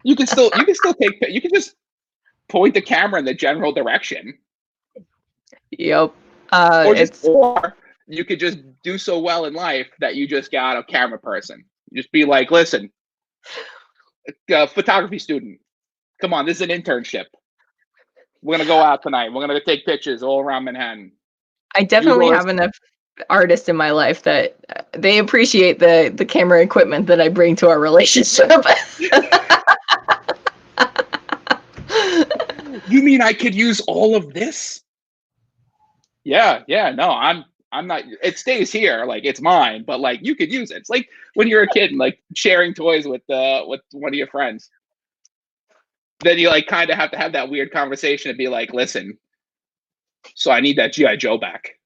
S2: You can still take. You can just point the camera in the general direction.
S1: Yep.
S2: Or you could just do so well in life that you just got a camera person. You just be like, listen, photography student, come on, this is an internship. We're gonna go out tonight. We're gonna take pictures all around Manhattan.
S1: I definitely have enough artists in my life that they appreciate the camera equipment that I bring to our relationship.
S2: You mean I could use all of this? Yeah, no, I'm not. It stays here, like it's mine, but like you could use it. It's like when you're a kid and like sharing toys with one of your friends. Then you like kind of have to have that weird conversation and be like, listen, so I need that G.I. Joe back.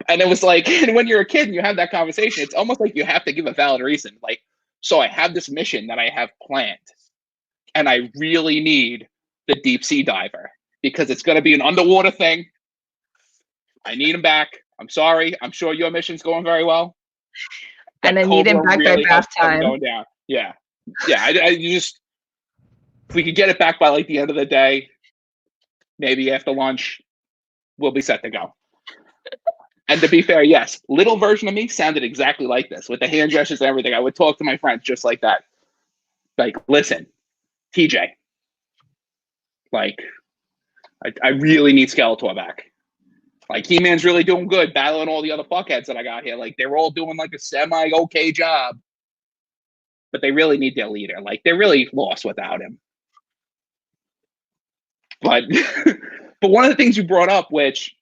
S2: And it was like, and when you're a kid and you have that conversation, it's almost like you have to give a valid reason. Like, so I have this mission that I have planned, and I really need the deep sea diver because it's going to be an underwater thing. I need him back. I'm sorry. I'm sure your mission's going very well.
S1: And I need him back really by bath time.
S2: Going down. Yeah. I just, if we could get it back by like the end of the day, maybe after lunch, we'll be set to go. And to be fair, yes, little version of me sounded exactly like this with the hand gestures and everything. I would talk to my friends just like that. Like, listen, TJ, like, I really need Skeletor back. Like, He-Man's really doing good, battling all the other fuckheads that I got here. Like, they're all doing like a semi-okay job. But they really need their leader. Like, they're really lost without him. But one of the things you brought up, which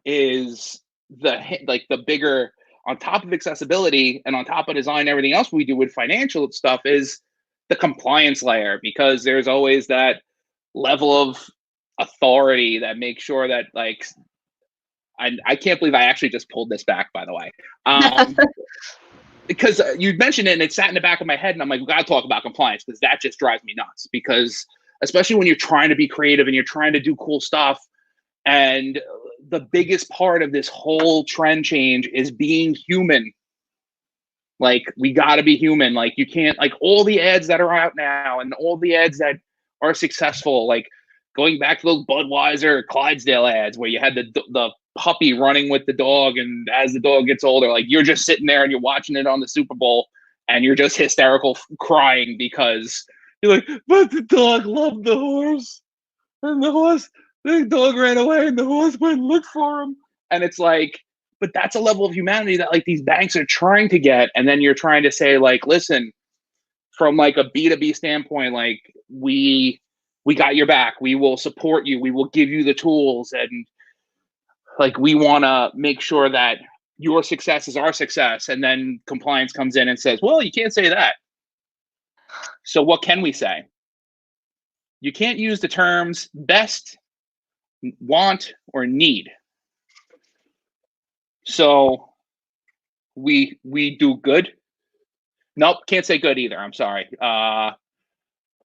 S2: is the bigger, on top of accessibility and on top of design and everything else we do with financial stuff, is the compliance layer, because there's always that level of authority that makes sure that like, I can't believe I actually just pulled this back, by the way. Because you mentioned it and it sat in the back of my head and I'm like, we got to talk about compliance, because that just drives me nuts. Because especially when you're trying to be creative and you're trying to do cool stuff, and the biggest part of this whole trend change is being human. Like, we got to be human. Like, you can't, like, all the ads that are out now and all the ads that are successful, like going back to those Budweiser, Clydesdale ads where you had the puppy running with the dog, and as the dog gets older, like, you're just sitting there and you're watching it on the Super Bowl and you're just hysterical crying because you're like, but the dog loved the horse, and the dog ran away and the horse went and looked for him. And it's like, but that's a level of humanity that like these banks are trying to get. And then you're trying to say like, listen, from like a B2B standpoint, like we got your back. We will support you. We will give you the tools. And like, we want to make sure that your success is our success. And then compliance comes in and says, well, you can't say that. So what can we say? You can't use the terms best, want, or need. So We do good. Nope, can't say good either. I'm sorry.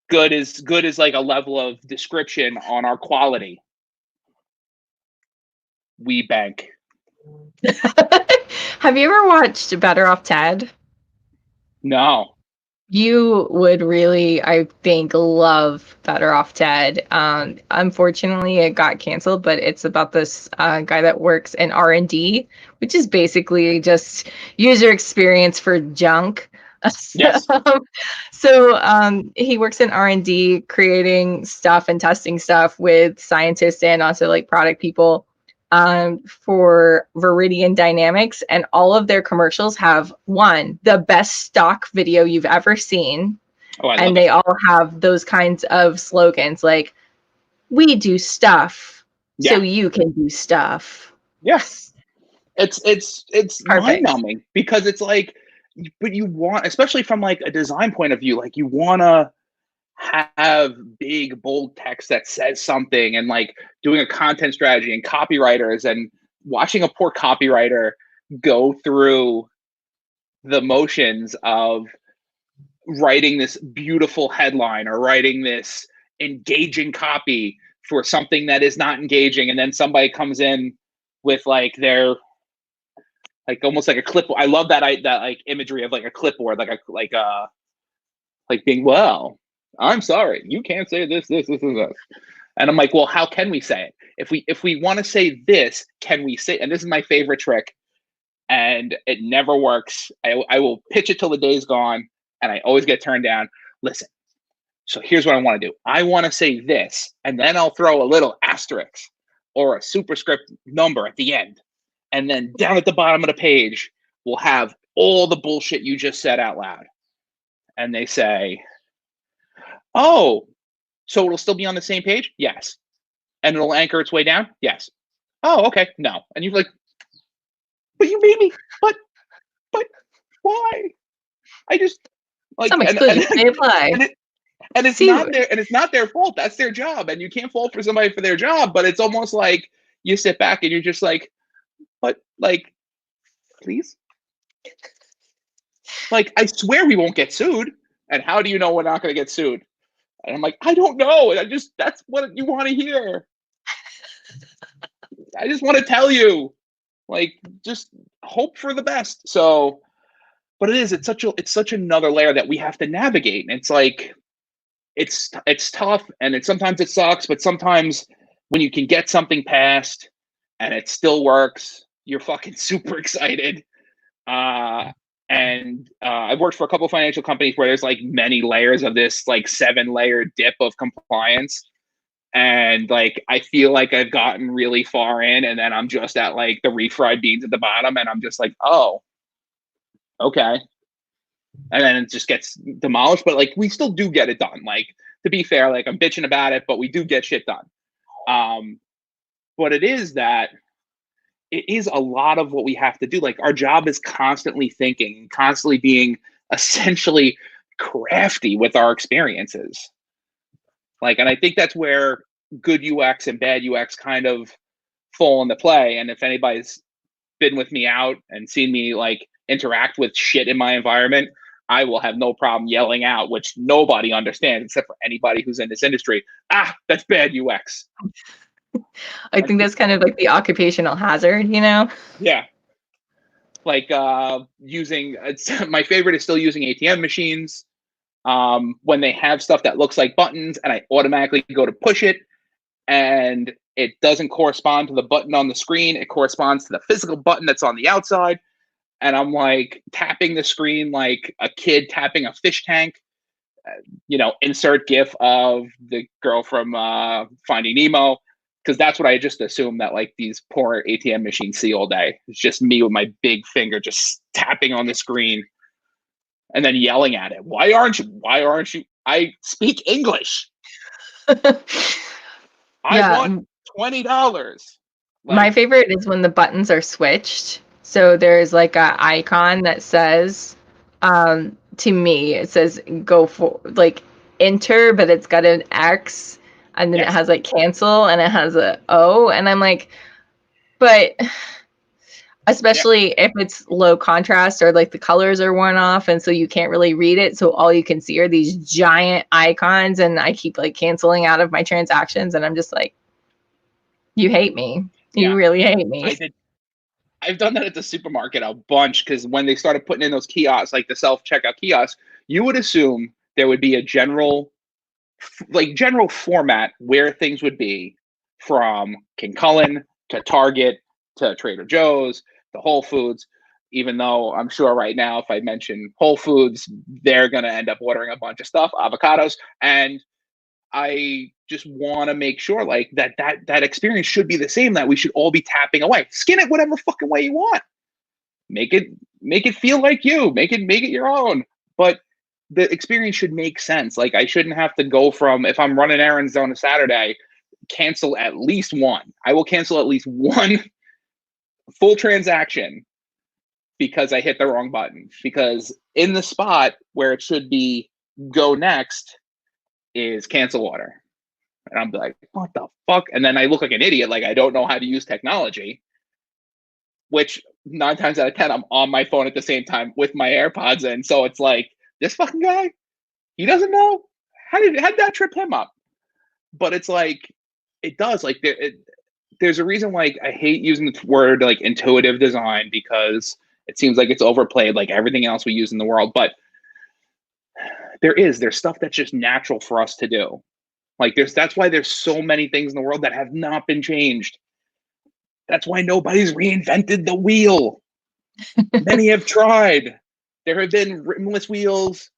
S2: Good is like a level of description on our quality. We bank.
S1: Have you ever watched Better Off Ted?
S2: No.
S1: You would really, I think, love Better Off Ted. Unfortunately, it got canceled, but it's about this guy that works in R&D, which is basically just user experience for junk.
S2: Yes.
S1: So he works in R&D, creating stuff and testing stuff with scientists and also like product people for Viridian Dynamics, and all of their commercials have the best stock video you've ever seen.
S2: Oh, I love
S1: And
S2: it.
S1: they all have those kinds of slogans like, we do stuff so
S2: Yeah.
S1: you can do stuff.
S2: Yeah. It's mind
S1: Perfect.
S2: numbing because it's like, but you want, especially from like a design point of view, like you want to have big bold text that says something, and like doing a content strategy and copywriters, and watching a poor copywriter go through the motions of writing this beautiful headline or writing this engaging copy for something that is not engaging, and then somebody comes in with like their, like almost like a clipboard. I love that like imagery of like a clipboard, like being, well, I'm sorry, you can't say this. And I'm like, well, how can we say it? If we want to say this, can we say? And this is my favorite trick, and it never works. I will pitch it till the day's gone, and I always get turned down. Listen, so here's what I want to do. I want to say this, and then I'll throw a little asterisk or a superscript number at the end. And then down at the bottom of the page, we'll have all the bullshit you just said out loud. And they say, oh, so it'll still be on the same page? Yes. And it'll anchor its way down? Yes. Oh, okay. No. And you're like, but you made me, but why? I just like,
S1: Some exclusions may apply.
S2: and it's not their fault. That's their job. And you can't fault for somebody for their job, but it's almost like you sit back and you're just like, but like, please? Like, I swear we won't get sued. And how do you know we're not going to get sued? And I'm like, I don't know. That's what you want to hear. I just want to tell you, like, just hope for the best. So, but it's such another layer that we have to navigate. And it's like, it's tough, and sometimes it sucks, but sometimes when you can get something passed and it still works, you're fucking super excited. And I've worked for a couple of financial companies where there's like many layers of this like 7-layer dip of compliance. And like, I feel like I've gotten really far in, and then I'm just at like the refried beans at the bottom, and I'm just like, oh, okay. And then it just gets demolished. But like, we still do get it done. Like, to be fair, like I'm bitching about it, but we do get shit done. But it is a lot of what we have to do. Like, our job is constantly thinking, constantly being essentially crafty with our experiences. Like, and I think that's where good UX and bad UX kind of fall into play. And if anybody's been with me out and seen me like interact with shit in my environment, I will have no problem yelling out, which nobody understands except for anybody who's in this industry. Ah, that's bad UX.
S1: I think that's kind of like the occupational hazard, you know?
S2: Yeah. Like my favorite is still using ATM machines. When they have stuff that looks like buttons and I automatically go to push it and it doesn't correspond to the button on the screen, it corresponds to the physical button that's on the outside. And I'm like tapping the screen like a kid tapping a fish tank. Insert GIF of the girl from Finding Nemo, because that's what I just assumed that like these poor ATM machines see all day. It's just me with my big finger just tapping on the screen and then yelling at it. Why aren't you? I speak English. I want $20.
S1: My favorite is when the buttons are switched. So there's like a icon that says, to me, it says go for like enter, but it's got an X, and then it has like cancel, and it has a O, and I'm like, but especially if it's low contrast or like the colors are worn off and so you can't really read it, so all you can see are these giant icons, and I keep like canceling out of my transactions, and I'm just like, you hate me. You
S2: Yeah,
S1: really hate me.
S2: I've done that at the supermarket a bunch, because when they started putting in those kiosks, like the self-checkout kiosks, you would assume there would be a general format where things would be, from King Cullen to Target to Trader Joe's to Whole Foods. Even though I'm sure right now, if I mention Whole Foods, they're going to end up ordering a bunch of stuff, avocados. And I just want to make sure like that experience should be the same, that we should all be tapping away. Skin it whatever fucking way you want. Make it feel like you. Make it your own. But the experience should make sense. Like, I shouldn't have to go from, if I'm running errands on a Saturday, cancel at least one. I will cancel at least one full transaction because I hit the wrong button. Because in the spot where it should be go next is cancel order. And I'm like, what the fuck? And then I look like an idiot, like I don't know how to use technology, which 9 times out of 10, I'm on my phone at the same time with my AirPods in. So it's like, this fucking guy, he doesn't know. How did that trip him up? But it's like, it does. Like, there's a reason like I hate using the word like intuitive design, because it seems like it's overplayed like everything else we use in the world. But there's stuff that's just natural for us to do. Like, that's why there's so many things in the world that have not been changed. That's why nobody's reinvented the wheel. Many have tried. There have been rimless wheels.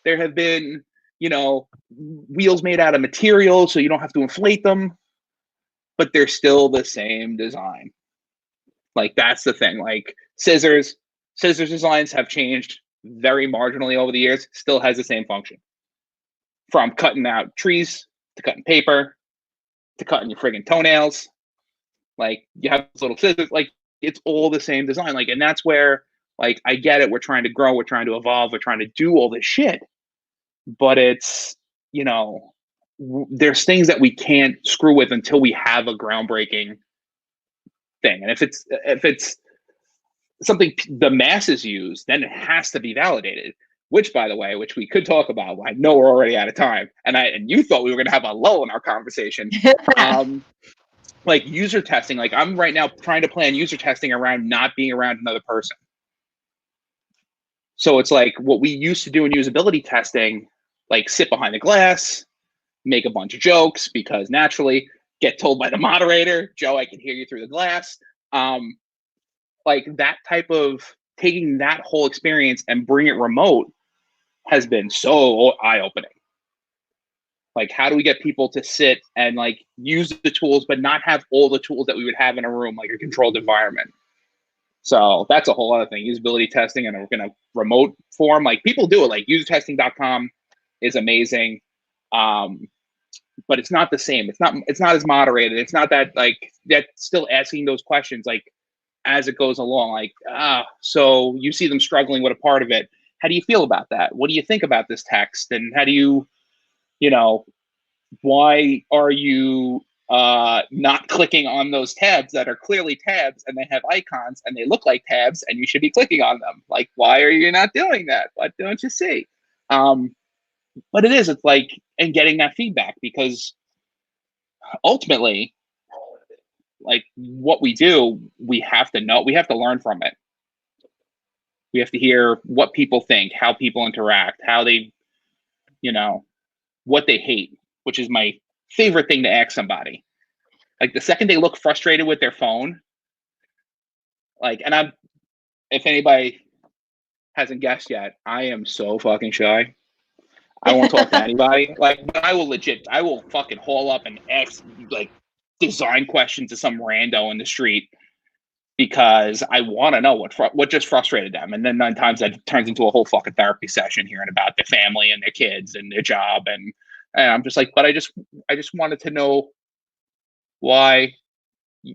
S2: There have been, wheels made out of material so you don't have to inflate them, but they're still the same design. Like, that's the thing. Like, scissors designs have changed very marginally over the years, still has the same function. From cutting out trees to cutting paper to cutting your friggin' toenails. Like, you have those little scissors, like, it's all the same design. Like, and that's where, like, I get it. We're trying to grow, we're trying to evolve, we're trying to do all this shit. But it's, there's things that we can't screw with until we have a groundbreaking thing. And if it's something the masses use, then it has to be validated. Which, by the way, which we could talk about. I know we're already out of time, and you thought we were going to have a lull in our conversation. Like user testing, like I'm right now trying to plan user testing around not being around another person. So it's like what we used to do in usability testing, like sit behind the glass, make a bunch of jokes, because naturally get told by the moderator, Joe, I can hear you through the glass. Like that type of taking that whole experience and bring it remote has been so eye-opening. Like, how do we get people to sit and like use the tools, but not have all the tools that we would have in a room, like a controlled environment? So that's a whole other thing, usability testing in a remote form. Like, people do it, like usertesting.com is amazing. But it's not the same. It's not as moderated. It's not that like that still asking those questions like as it goes along. Like, so you see them struggling with a part of it. How do you feel about that? What do you think about this text? And how do you, why are you not clicking on those tabs that are clearly tabs and they have icons and they look like tabs and you should be clicking on them? Like, why are you not doing that? What don't you see? But it's like, and getting that feedback, because ultimately, like what we do, we have to know, we have to learn from it. We have to hear what people think, how people interact, how they, what they hate, which is my favorite thing to ask somebody. Like the second they look frustrated with their phone, like, and if anybody hasn't guessed yet, I am so fucking shy. I won't talk to anybody. Like, but I will fucking haul up and ask like design questions to some rando in the street, because I want to know what just frustrated them. And then 9 times that turns into a whole fucking therapy session hearing about their family and their kids and their job. And I'm just like, but I just wanted to know why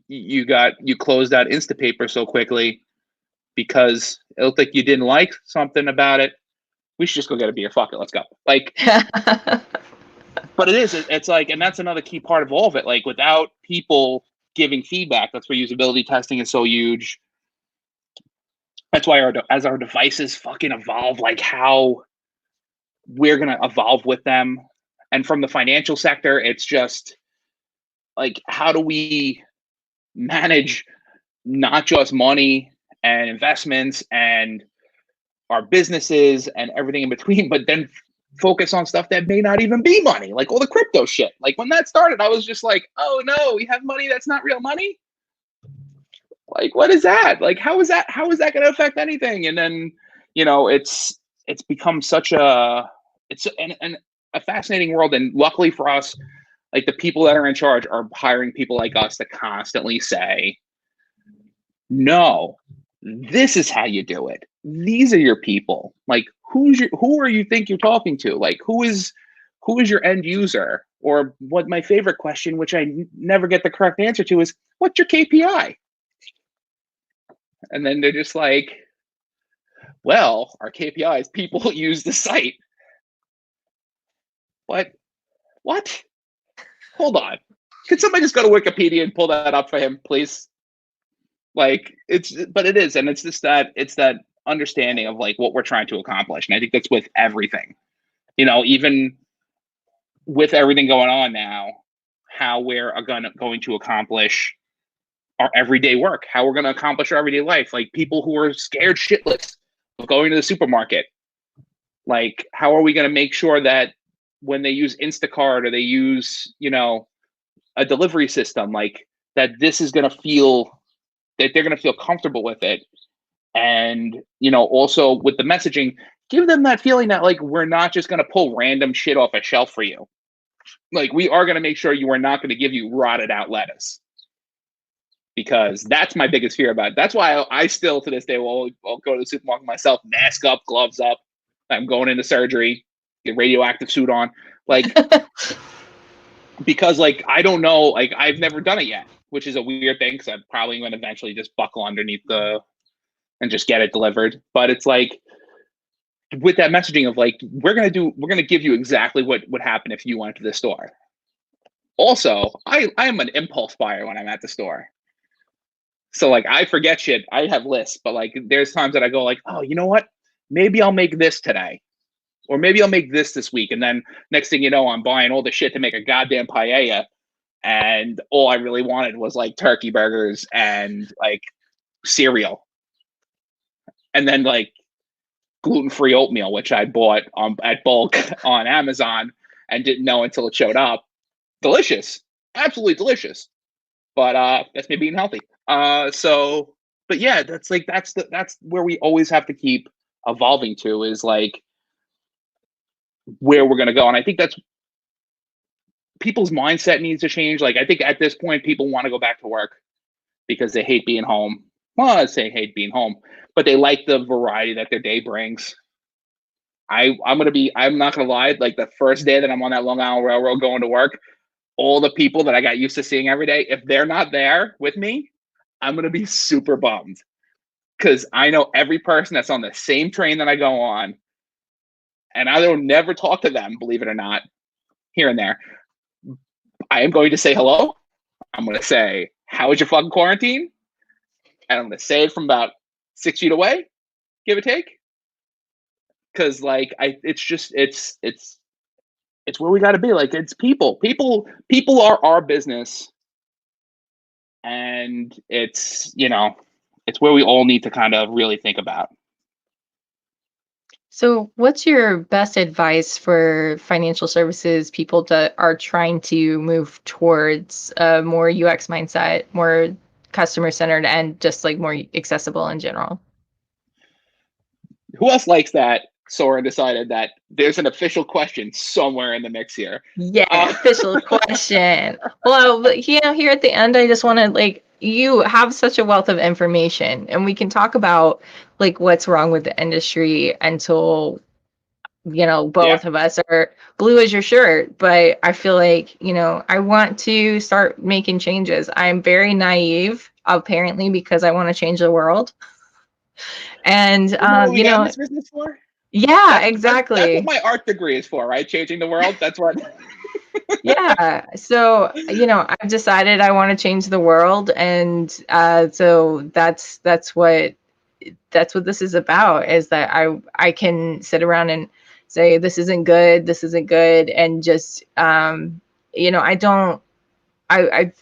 S2: you closed out Instapaper so quickly, because it looked like you didn't like something about it. We should just go get a beer. Fuck it. Let's go. Like, but it's like, and that's another key part of all of it. Like, without people giving feedback, that's where usability testing is so huge. That's why as our devices fucking evolve, like how we're going to evolve with them. And from the financial sector, it's just like, how do we manage not just money and investments and our businesses and everything in between, but then focus on stuff that may not even be money, like all the crypto shit. Like when that started, I was just like, oh no, we have money that's not real money. Like, what is that? Like, how is that going to affect anything? And then, it's become such it's a fascinating world. And luckily for us, like the people that are in charge are hiring people like us to constantly say, no, this is how you do it. These are your people. Like, who are you think you're talking to? Like, who is your end user? Or what my favorite question, which I never get the correct answer to, is what's your KPI? And then they're just like, well, our KPI is people use the site. What? Hold on. Could somebody just go to Wikipedia and pull that up for him, please? Like, but it is, and it's just that understanding of like what we're trying to accomplish. And I think that's with everything, even with everything going on now, how we're going to accomplish our everyday work, how we're going to accomplish our everyday life. Like people who are scared shitless of going to the supermarket, like how are we going to make sure that when they use Instacart or they use, a delivery system, like that this is going to feel that they're going to feel comfortable with it. And, also with the messaging, give them that feeling that like, we're not just going to pull random shit off a shelf for you. Like we are going to make sure you are not going to give you rotted out lettuce, because that's my biggest fear about it. That's why I still to this day will I'll go to the supermarket myself, mask up, gloves up. I'm going into surgery, get radioactive suit on, like, because like, I don't know, like I've never done it yet, which is a weird thing because I'm probably going to eventually just buckle underneath and just get it delivered. But it's like with that messaging of like, we're going to give you exactly what would happen if you went to the store. Also, I am an impulse buyer when I'm at the store. So like I forget shit. I have lists, but like there's times that I go like, oh, you know what? Maybe I'll make this today. Or maybe I'll make this week. And then next thing you know, I'm buying all the shit to make a goddamn paella. And all I really wanted was like turkey burgers and like cereal. And then like gluten-free oatmeal, which I bought at bulk on Amazon and didn't know until it showed up. Delicious. Absolutely delicious. But that's me being healthy. But yeah, that's where we always have to keep evolving to, is like where we're going to go. And I think that's people's mindset needs to change. Like I think at this point, people want to go back to work because they hate being home. Well, I'd say hate being home, but they like the variety that their day brings. I'm not going to lie. Like the first day that I'm on that Long Island Railroad going to work, all the people that I got used to seeing every day, if they're not there with me, I'm going to be super bummed, because I know every person that's on the same train that I go on, and I don't never talk to them, believe it or not, here and there. I am going to say hello. I'm going to say, how was your fucking quarantine? And I'm going to say it from about 6 feet away, give or take. Because like, it's where we got to be. Like it's people are our business. And it's where we all need to kind of really think about.
S1: So what's your best advice for financial services people that are trying to move towards a more UX mindset, more customer centered, and just like more accessible in general?
S2: Who else likes that? Soren decided that there's an official question somewhere in the mix here.
S1: Yeah, official question. Well, here at the end, I just want to like, you have such a wealth of information, and we can talk about like what's wrong with the industry until both of us are blue as your shirt. But I feel like I want to start making changes. I'm very naive, apparently, because I want to change the world. And
S2: you know what we got in this business for?
S1: Yeah, exactly.
S2: That's what my art degree is for, right? Changing the world. That's what.
S1: Yeah. So, I've decided I want to change the world. And so that's what that's what this is about, is that I can sit around and say, this isn't good, and just, I don't, I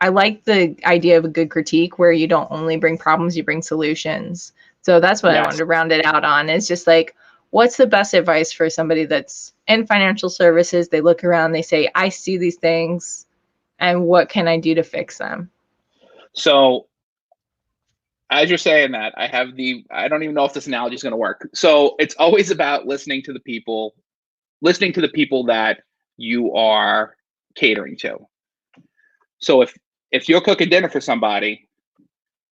S1: I like the idea of a good critique where you don't only bring problems, you bring solutions. So that's what I wanted
S2: Yes.
S1: to round it out on. It's just like, what's the best advice for somebody that's in financial services? They look around, they say, I see these things, and what can I do to fix them?
S2: So as you're saying that, I don't even know if this analogy is going to work. So it's always about listening to the people that you are catering to. So if you're cooking dinner for somebody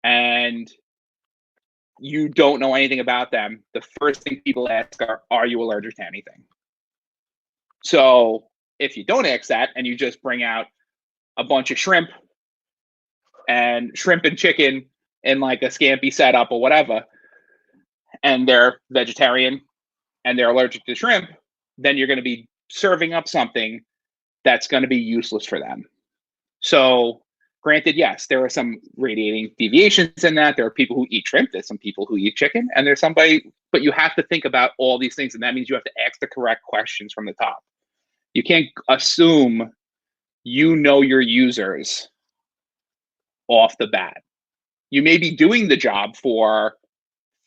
S2: and you don't know anything about them, the first thing people ask are you allergic to anything? So if you don't ask that and you just bring out a bunch of shrimp and chicken in like a scampi setup or whatever, and they're vegetarian and they're allergic to shrimp, then you're going to be serving up something that's going to be useless for them. So, granted, yes, there are some radiating deviations in that. There are people who eat shrimp, there's some people who eat chicken, and there's somebody, but you have to think about all these things, and that means you have to ask the correct questions from the top. You can't assume you know your users off the bat. You may be doing the job for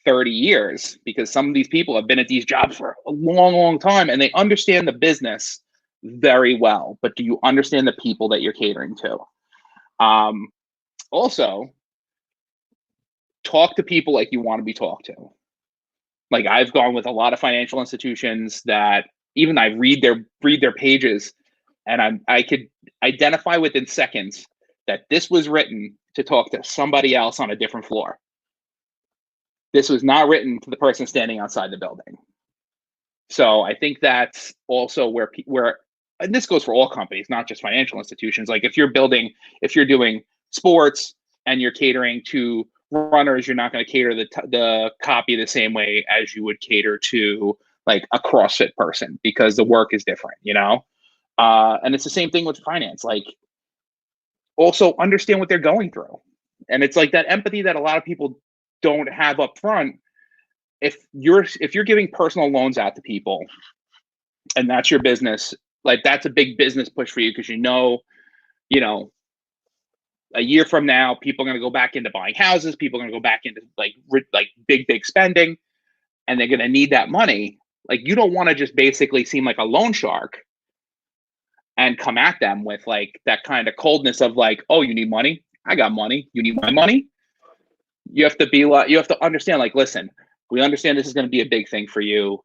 S2: 30 years because some of these people have been at these jobs for a long, long time and they understand the business very well. But do you understand the people that you're catering to? Also, talk to people like you want to be talked to. Like I've gone with a lot of financial institutions that even I read their pages, and I could identify within seconds that this was written to talk to somebody else on a different floor. This was not written to the person standing outside the building. So I think that's also where and this goes for all companies, not just financial institutions. Like if you're doing sports and you're catering to runners, you're not going to cater the copy the same way as you would cater to like a CrossFit person because the work is different, and it's the same thing with finance. Like also understand what they're going through, and it's like that empathy that a lot of people don't have up front. If you're giving personal loans out to people and that's your business, like that's a big business push for you because you know a year from now people are going to go back into buying houses, people are going to go back into like big spending, and they're going to need that money. Like you don't want to just basically seem like a loan shark and come at them with like that kind of coldness of like, oh, you need money, I got money, you need my money. You have to understand, like, listen, we understand this is going to be a big thing for you.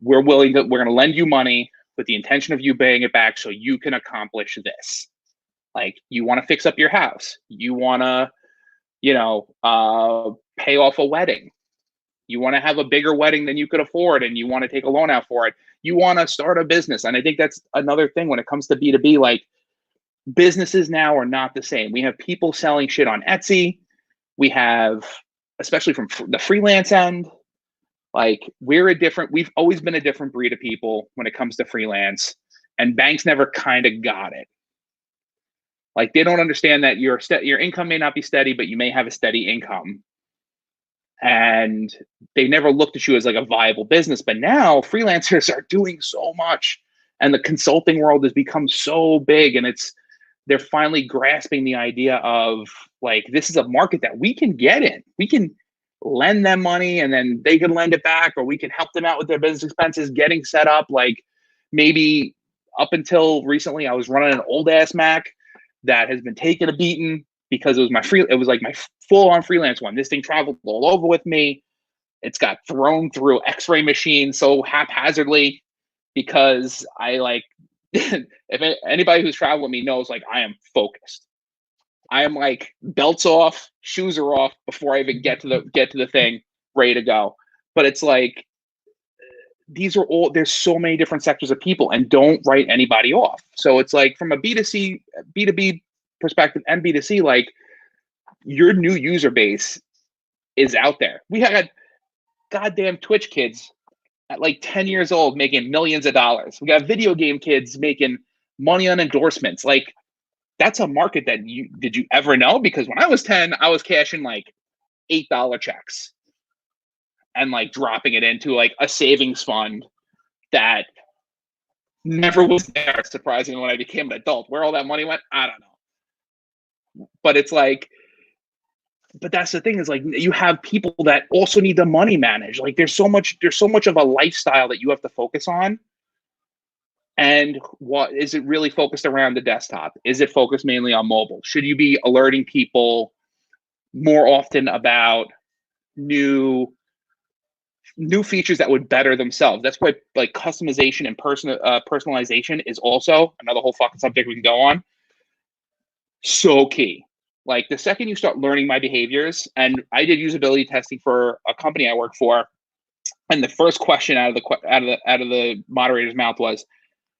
S2: We're going to lend you money with the intention of you paying it back so you can accomplish this. Like you want to fix up your house, you want to pay off a wedding, you want to have a bigger wedding than you could afford and you want to take a loan out for it, you want to start a business. And I think that's another thing when it comes to B2B. Like businesses now are not the same. We have people selling shit on Etsy, we have, especially from the freelance end, like we've always been a different breed of people when it comes to freelance, and banks never kind of got it. Like they don't understand that your income may not be steady, but you may have a steady income. And they never looked at you as like a viable business. But now freelancers are doing so much and the consulting world has become so big, and they're finally grasping the idea of like, this is a market that we can get in. We can lend them money and then they can lend it back, or we can help them out with their business expenses, getting set up. Like maybe up until recently, I was running an old ass Mac that has been taking a beating because it was like my full on freelance one. This thing traveled all over with me. It's got thrown through x-ray machines so haphazardly because I like, if anybody who's traveled with me knows, like I am focused. I am like belts off, shoes are off before I even get to the thing, ready to go. But it's like there's so many different sectors of people, and don't write anybody off. So it's like from a B2C, B2B perspective and B2C, like your new user base is out there. We had goddamn Twitch kids at like 10 years old making millions of dollars. We got video game kids making money on endorsements. Like that's a market that did you ever know? Because when I was 10, I was cashing like $8 checks. and like dropping it into like a savings fund that never was there, surprisingly, when I became an adult. Where all that money went, I don't know. But it's like, but that's the thing, is like, you have people that also need the money managed. Like there's so much of a lifestyle that you have to focus on. And what is it really focused around the desktop? Is it focused mainly on mobile? Should you be alerting people more often about new features that would better themselves? That's why like customization and personalization is also another whole fucking subject we can go on. So key. Like the second you start learning my behaviors, and I did usability testing for a company I work for, and the first question out of the moderator's mouth was,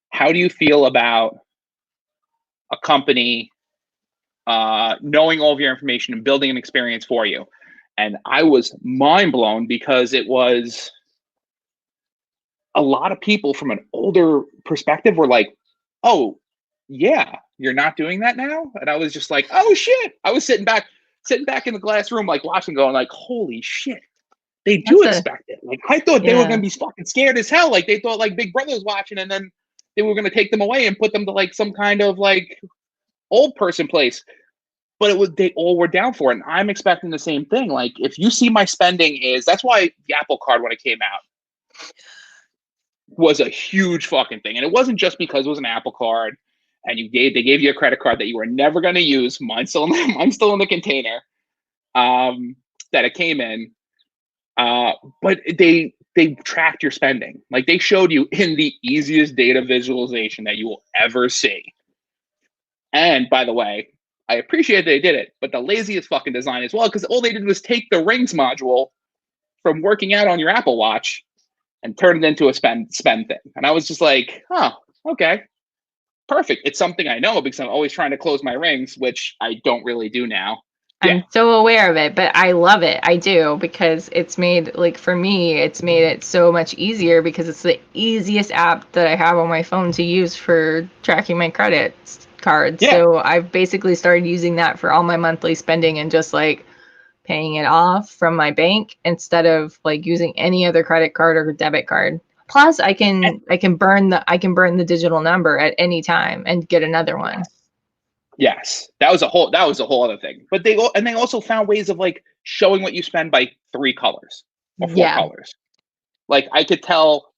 S2: how do you feel about a company knowing all of your information and building an experience for you? And I was mind blown, because it was a lot of people from an older perspective were like, oh yeah, you're not doing that now? And I was just like, oh shit. I was sitting back in the glass room, like watching, going like, holy shit, they do expect it. Like I thought they were gonna be fucking scared as hell. Like they thought like Big Brother was watching, and then they were gonna take them away and put them to like some kind of like old person place. But it was, they all were down for it. And I'm expecting the same thing. Like if you see my spending that's why the Apple Card, when it came out, was a huge fucking thing. And it wasn't just because it was an Apple Card and they gave you a credit card that you were never going to use. Mine's still in the container that it came in. But they tracked your spending. Like they showed you in the easiest data visualization that you will ever see. And by the way, I appreciate they did it, but the laziest fucking design as well, because all they did was take the Rings module from working out on your Apple Watch and turn it into a spend thing. And I was just like, oh, okay, perfect. It's something I know, because I'm always trying to close my Rings, which I don't really do now.
S1: I'm so aware of it, but I love it. I do, because it's made, like for me, it's made it so much easier, because it's the easiest app that I have on my phone to use for tracking my credit cards.
S2: Yeah.
S1: So I've basically started using that for all my monthly spending and just like paying it off from my bank instead of like using any other credit card or debit card. Plus I can burn the digital number at any time and get another one.
S2: Yes, that was a whole other thing. But they also found ways of like showing what you spend by 3 colors or 4 colors. Like I could tell,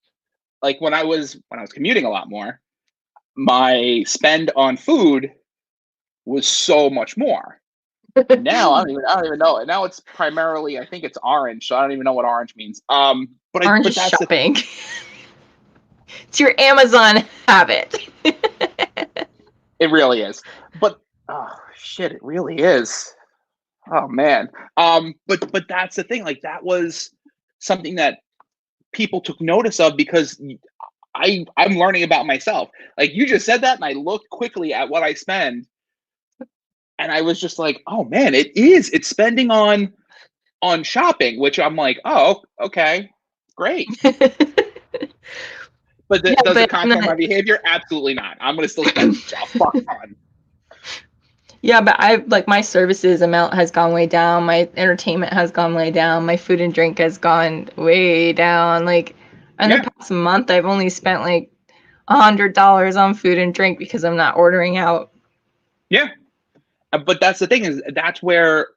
S2: like when I was commuting a lot more, my spend on food was so much more. Now I don't even know. Now it's primarily, I think it's orange, so I don't even know what orange means. But
S1: orange is shopping. It's your Amazon habit.
S2: It really is. But oh shit, it really is. Oh man. But that's the thing. Like that was something that people took notice of, because I'm learning about myself. Like you just said that, and I looked quickly at what I spend, and I was just like, oh man, it's spending on shopping, which I'm like, oh, okay, great. But does it content my behavior? Absolutely not. I'm gonna still spend a fuck ton.
S1: Yeah, but my services amount has gone way down. My entertainment has gone way down. My food and drink has gone way down. Like in the past month, I've only spent like $100 on food and drink because I'm not ordering out.
S2: Yeah, but that's the thing, is that's where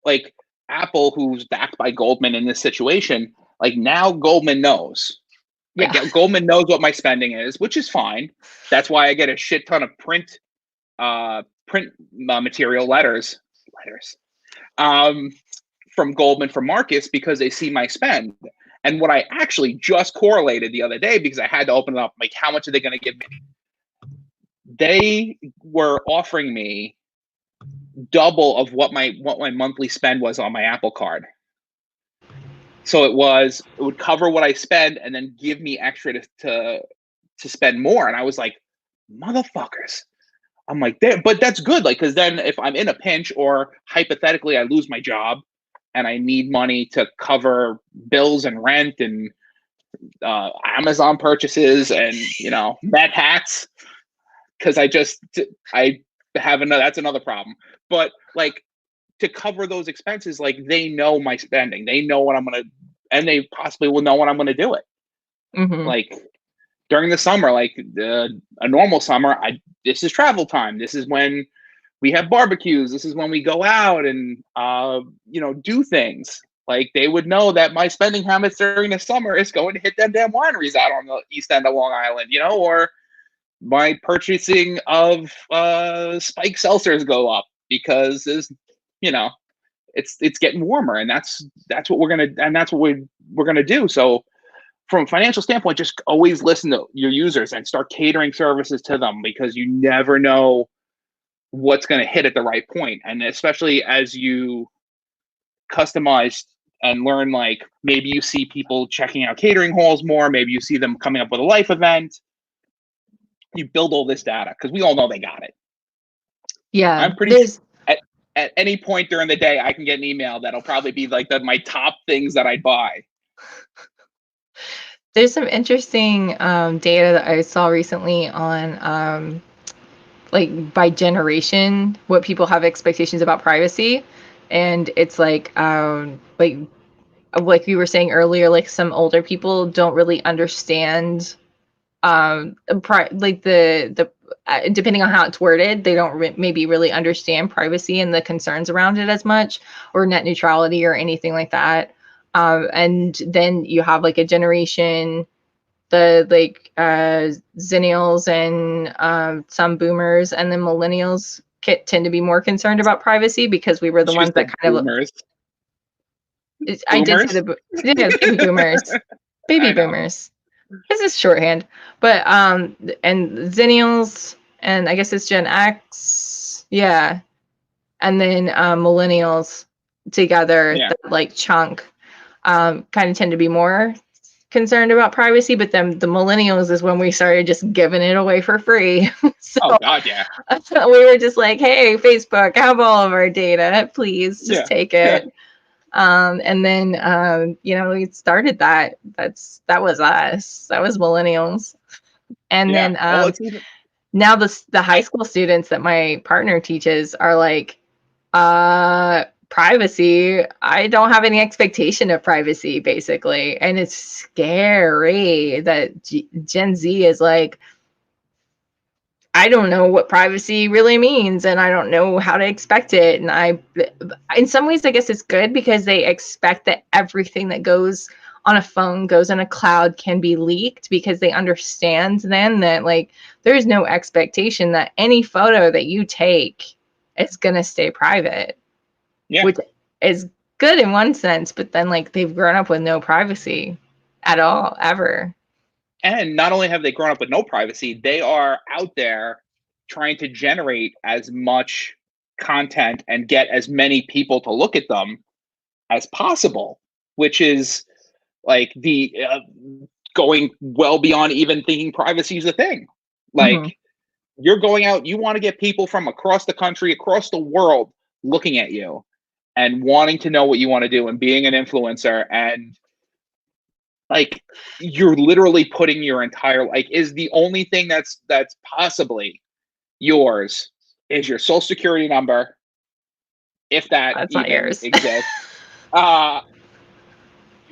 S2: like Apple, who's backed by Goldman in this situation, like now Goldman knows. Yeah. Goldman knows what my spending is, which is fine. That's why I get a shit ton of print material letters from Goldman, from Marcus, because they see my spend. And what I actually just correlated the other day, because I had to open it up, like how much are they going to give me? They were offering me double of what my monthly spend was on my Apple Card. So it would cover what I spend and then give me extra to spend more. And I was like, motherfuckers. I'm like, but that's good. Like, because then if I'm in a pinch, or hypothetically I lose my job and I need money to cover bills and rent and Amazon purchases and, Met hats, because I have that's another problem. But like, to cover those expenses, like they know my spending. They know what I'm going to and they possibly will know when I'm going to do it.
S1: Mm-hmm.
S2: Like during the summer, like a normal summer, this is travel time. This is when we have barbecues. This is when we go out and do things. Like they would know that my spending habits during the summer is going to hit them damn wineries out on the east end of Long Island, or my purchasing of spike seltzers go up because you know it's getting warmer, and that's what we're gonna do. So from a financial standpoint, just always listen to your users and start catering services to them, because you never know what's going to hit at the right point. And especially as you customize and learn, like maybe you see people checking out catering halls more, maybe you see them coming up with a life event. You build all this data because we all know they got it.
S1: Yeah,
S2: I'm pretty sure at any point during the day, I can get an email that'll probably be like my top things that I'd buy.
S1: There's some interesting data that I saw recently on like by generation, what people have expectations about privacy. And it's like we were saying earlier, like some older people don't really understand like the depending on how it's worded, they don't maybe really understand privacy and the concerns around it as much, or net neutrality or anything like that. And then you have like a generation, the like zennials and some boomers, and then millennials tend to be more concerned about privacy because we were the
S2: She
S1: ones that
S2: said
S1: kind of
S2: boomers.
S1: I did say
S2: Boomers?
S1: baby boomers. Baby
S2: I know.
S1: boomers. This is shorthand. But and zennials, and I guess it's Gen X. Yeah. And then millennials together,
S2: Yeah.
S1: that like chunk, kind of tend to be more concerned about privacy. But then the millennials is when we started just giving it away for free. So
S2: Oh God, yeah.
S1: we were just like, hey, Facebook, have all of our data, please just
S2: Yeah.
S1: take
S2: Yeah.
S1: it. And then we started that. That was us. That was millennials. And
S2: Yeah.
S1: then
S2: Well, it's even
S1: now the high
S2: I
S1: school students that my partner teaches are like, privacy, I don't have any expectation of privacy, basically. And it's scary that Gen Z is like, I don't know what privacy really means, and I don't know how to expect it. And in some ways, I guess it's good because they expect that everything that goes on a phone, goes in a cloud, can be leaked, because they understand then that like there's no expectation that any photo that you take is going to stay private,
S2: yeah.
S1: which is good in one sense, but then like they've grown up with no privacy at all, ever.
S2: And not only have they grown up with no privacy, they are out there trying to generate as much content and get as many people to look at them as possible, which is like the going well beyond even thinking privacy is a thing.
S1: Mm-hmm.
S2: Like you're going out, you want to get people from across the country, across the world looking at you and wanting to know what you want to do and being an influencer. And like you're literally putting your entire, like, is the only thing that's possibly yours is your social security number, if that
S1: That's not
S2: even
S1: yours.
S2: exists. uh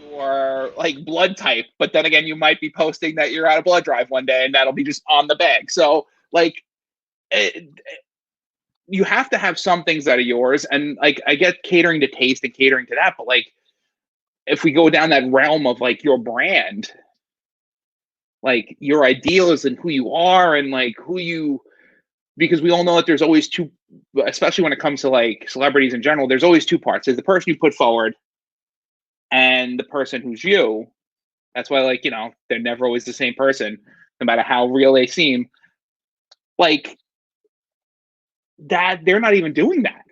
S2: your like blood type, but then again you might be posting that you're at a blood drive one day and that'll be just on the bag. So like you have to have some things that are yours, and like I get catering to taste and catering to that, but like if we go down that realm of like your brand, like your ideals and who you are and like who you, because we all know that there's always two, especially when it comes to like celebrities in general, there's always two parts. There's the person you put forward and the person who's you. That's why, like, they're never always the same person, no matter how real they seem. Like that, they're not even doing that.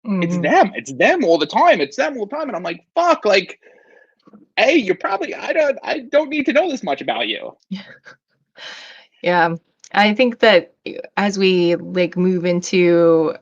S2: It's
S1: Mm-hmm.
S2: them. It's them all the time. It's them all the time. And I'm like, fuck, like, hey, you're probably, I don't need to know this much about you.
S1: Yeah. I think that as we like move into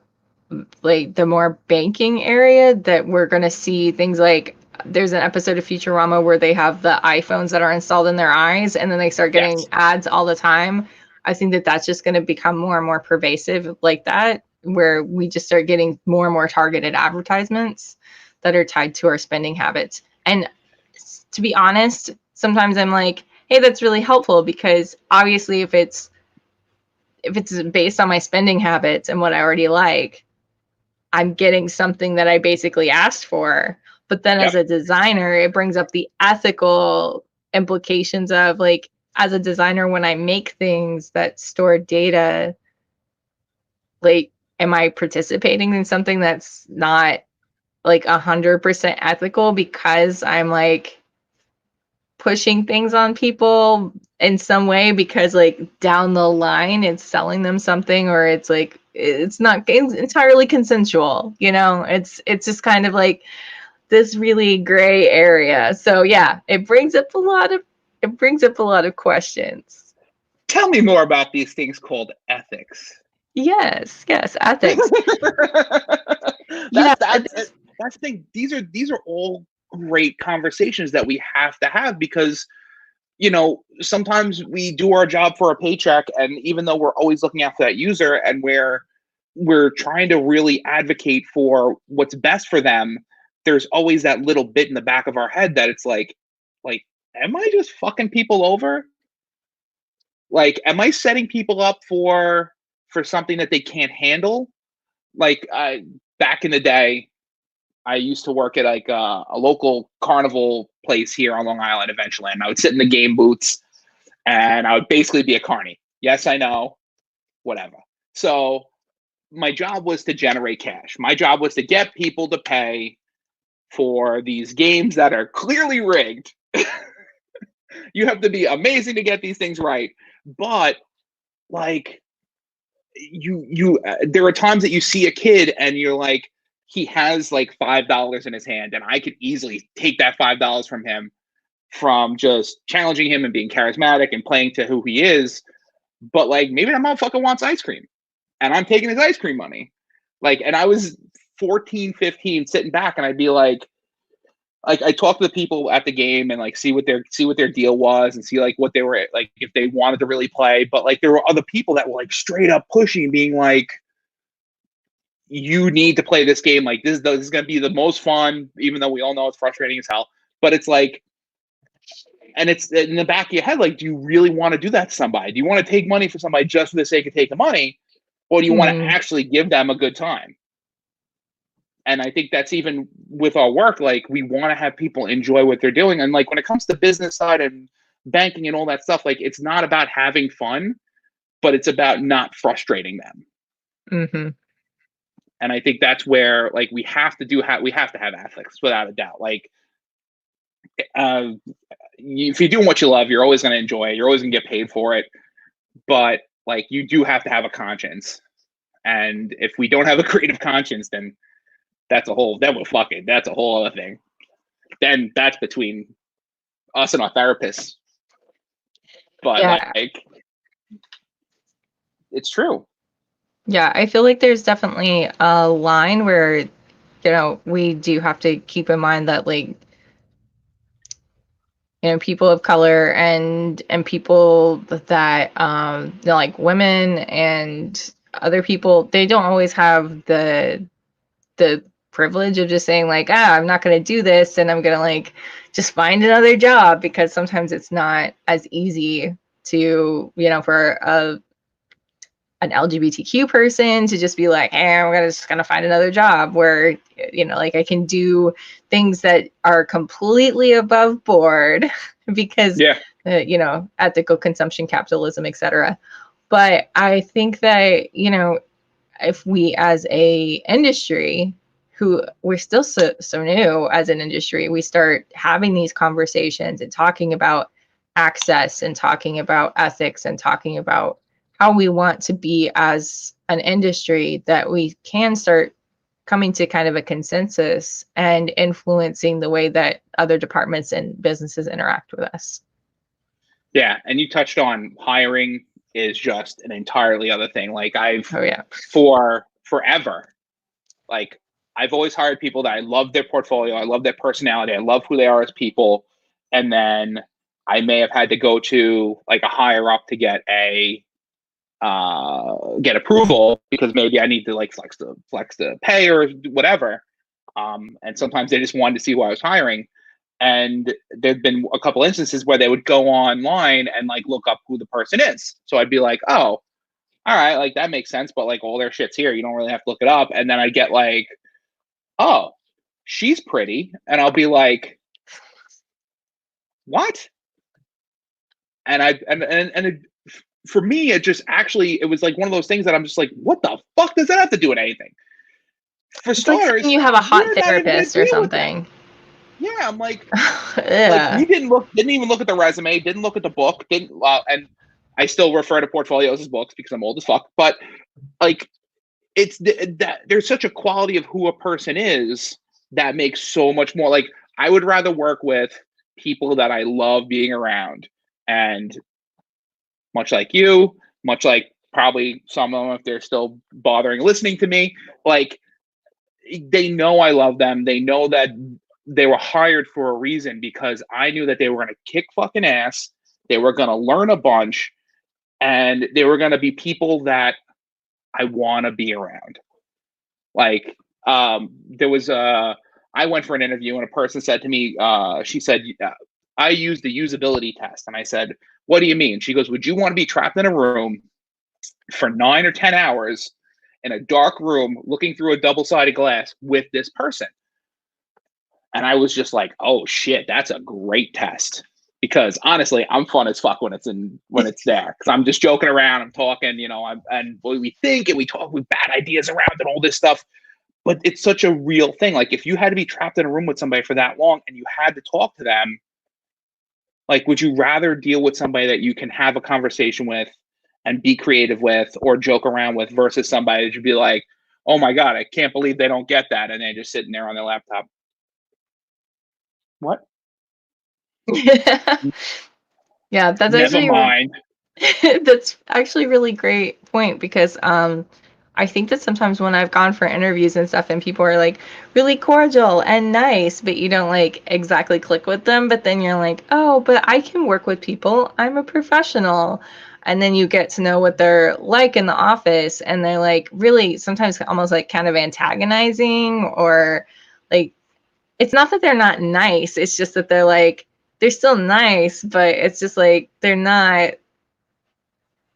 S1: like the more banking area, that we're going to see things like, there's an episode of Futurama where they have the iPhones that are installed in their eyes, and then they start getting
S2: Yes.
S1: ads all the time. I think that that's just going to become more and more pervasive like that, where we just start getting more and more targeted advertisements that are tied to our spending habits. And to be honest, sometimes I'm like, hey, that's really helpful, because obviously if it's based on my spending habits and what I already like, I'm getting something that I basically asked for. But then as
S2: Yep.
S1: a designer, it brings up the ethical implications of, like, as a designer, when I make things that store data, like, am I participating in something that's not like 100% ethical because I'm like pushing things on people in some way, because like down the line it's selling them something, or it's like it's not entirely consensual, you know? It's just kind of like this really gray area. So yeah, it brings up a lot of questions.
S2: Tell me more about these things called ethics.
S1: Yes, ethics. Yeah,
S2: That's the thing. These are all great conversations that we have to have, because sometimes we do our job for a paycheck, and even though we're always looking after that user, and we're trying to really advocate for what's best for them, there's always that little bit in the back of our head that it's like, am I just fucking people over? Like, am I setting people up for something that they can't handle? Like, back in the day, I used to work at like a local carnival place here on Long Island, eventually, and I would sit in the game booths, and I would basically be a carny. Yes, I know, whatever. So my job was to generate cash. My job was to get people to pay for these games that are clearly rigged. You have to be amazing to get these things right, but like, there are times that you see a kid and you're like, he has like $5 in his hand, and I could easily take that $5 from him, from just challenging him and being charismatic and playing to who he is. But like, maybe that motherfucker wants ice cream, and I'm taking his ice cream money. Like, and I was 14, 15, sitting back, and I'd be like, I talk to the people at the game and like see what their deal was, and see like what they were like, if they wanted to really play. But like, there were other people that were like straight up pushing, being like, you need to play this game. Like, this is going to be the most fun, even though we all know it's frustrating as hell. But it's like, and it's in the back of your head, like, do you really want to do that to somebody? Do you want to take money for somebody just for the sake of taking money? Or do you want to actually give them a good time? And I think that's even with our work, like, we want to have people enjoy what they're doing. And like, when it comes to business side and banking and all that stuff, like, it's not about having fun, but it's about not frustrating them.
S1: Mm-hmm.
S2: And I think that's where, like, we have to have ethics, without a doubt. Like, if you're doing what you love, you're always going to enjoy it. You're always going to get paid for it. But like, you do have to have a conscience. And if we don't have a creative conscience, then that's a whole other thing. Then that's between us and our therapists. But
S1: Yeah.
S2: like, it's true.
S1: Yeah, I feel like there's definitely a line where, we do have to keep in mind that, like, people of color and people that like women and other people, they don't always have the privilege of just saying like, I'm not going to do this, and I'm going to like just find another job, because sometimes it's not as easy to, for an LGBTQ person to just be like, hey, I'm just gonna find another job where, like, I can do things that are completely above board because,
S2: Yeah.
S1: Ethical consumption capitalism, etc. But I think that, if we as a industry, who we're still so new as an industry, we start having these conversations and talking about access and talking about ethics and talking about how we want to be as an industry, that we can start coming to kind of a consensus and influencing the way that other departments and businesses interact with us.
S2: Yeah. And you touched on hiring is just an entirely other thing. Like,
S1: Oh yeah.
S2: for forever, like, I've always hired people that I love their portfolio, I love their personality, I love who they are as people. And then I may have had to go to like a higher up to get approval, because maybe I need to like flex the pay or whatever. And sometimes they just wanted to see who I was hiring. And there've been a couple instances where they would go online and like look up who the person is. So I'd be like, oh, all right, like that makes sense, but like all their shit's here. You don't really have to look it up. And then I get like, oh, she's pretty. And I'll be like, what? And for me, it just actually, it was like one of those things that I'm just like, what the fuck does that have to do with anything? For
S1: It's like
S2: starters,
S1: saying you have a hot
S2: we're not even going to
S1: therapist or
S2: deal with that.
S1: something.
S2: Yeah, I'm like
S1: Yeah.
S2: we didn't even look at the resume, didn't look at the book, didn't, and I still refer to portfolios as books because I'm old as fuck. But like, it's that there's such a quality of who a person is that makes so much more. Like, I would rather work with people that I love being around, and much like you, much like probably some of them, if they're still bothering listening to me, like they know I love them. They know that they were hired for a reason because I knew that they were going to kick fucking ass. They were going to learn a bunch, and they were going to be people that I want to be around. Like, there was I went for an interview and a person said to me, she said, I used the usability test. And I said, what do you mean? She goes, would you want to be trapped in a room for 9 or 10 hours in a dark room looking through a double-sided glass with this person? And I was just like, oh shit, that's a great test. Because honestly, I'm fun as fuck when it's there. Because I'm just joking around, I'm talking, and we think and we talk with bad ideas around and all this stuff. But it's such a real thing. Like, if you had to be trapped in a room with somebody for that long and you had to talk to them, like, would you rather deal with somebody that you can have a conversation with and be creative with or joke around with versus somebody that you'd be like, oh my God, I can't believe they don't get that. And they're just sitting there on their laptop. What?
S1: Yeah,
S2: Never mind.
S1: that's actually a really great point because I think that sometimes when I've gone for interviews and stuff and people are like really cordial and nice, but you don't like exactly click with them, but then you're like, oh, but I can work with people. I'm a professional. And then you get to know what they're like in the office, and they're like really sometimes almost like kind of antagonizing, or like it's not that they're not nice, it's just that they're like they're still nice, but it's just like they're not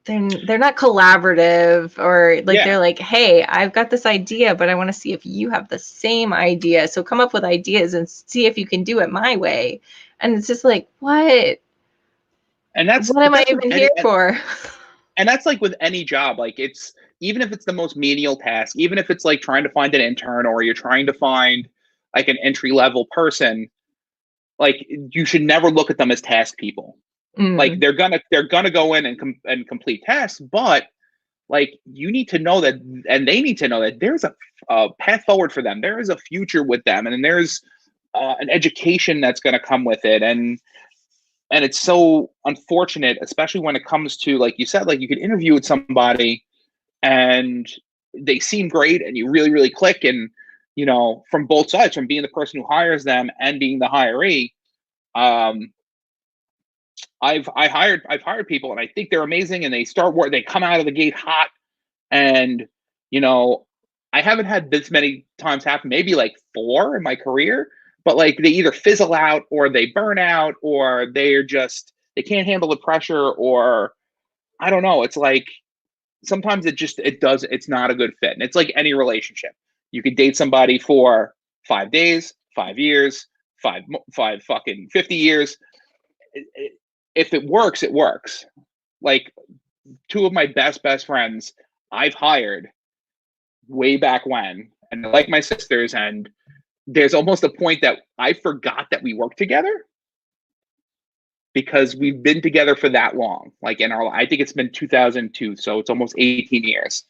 S1: collaborative, or like
S2: Yeah.
S1: they're like, hey, I've got this idea, but I want to see if you have the same idea, so come up with ideas and see if you can do it my way. And it's just like,
S2: And that's
S1: what
S2: but
S1: am I
S2: that's with
S1: even
S2: any
S1: here for?
S2: and that's like with any job. Like, it's even if it's the most menial task, even if it's like trying to find an intern or you're trying to find like an entry level person, like you should never look at them as task people. Like,
S1: Mm.
S2: they're gonna go in and complete tasks, but like you need to know that, and they need to know that there's a path forward for them. There is a future with them, and there's an education that's going to come with it. And it's so unfortunate, especially when it comes to, like you said, like you could interview with somebody and they seem great and you really really click, and from both sides, from being the person who hires them and being the hiree. um I've hired people and I think they're amazing, and they start work, they come out of the gate hot, and you know I haven't had this many times happen, maybe like 4 in my career, but like they either fizzle out or they burn out or they can't handle the pressure, or I don't know. It's like sometimes it's not a good fit, and it's like any relationship. You could date somebody for 5 days, 5 years, five fucking 50 years. If it works, it works. Like, 2 of my best friends I've hired way back when, and they're like my sisters. And there's almost a point that I forgot that we worked together because we've been together for that long. Like, I think it's been 2002, so it's almost 18 years.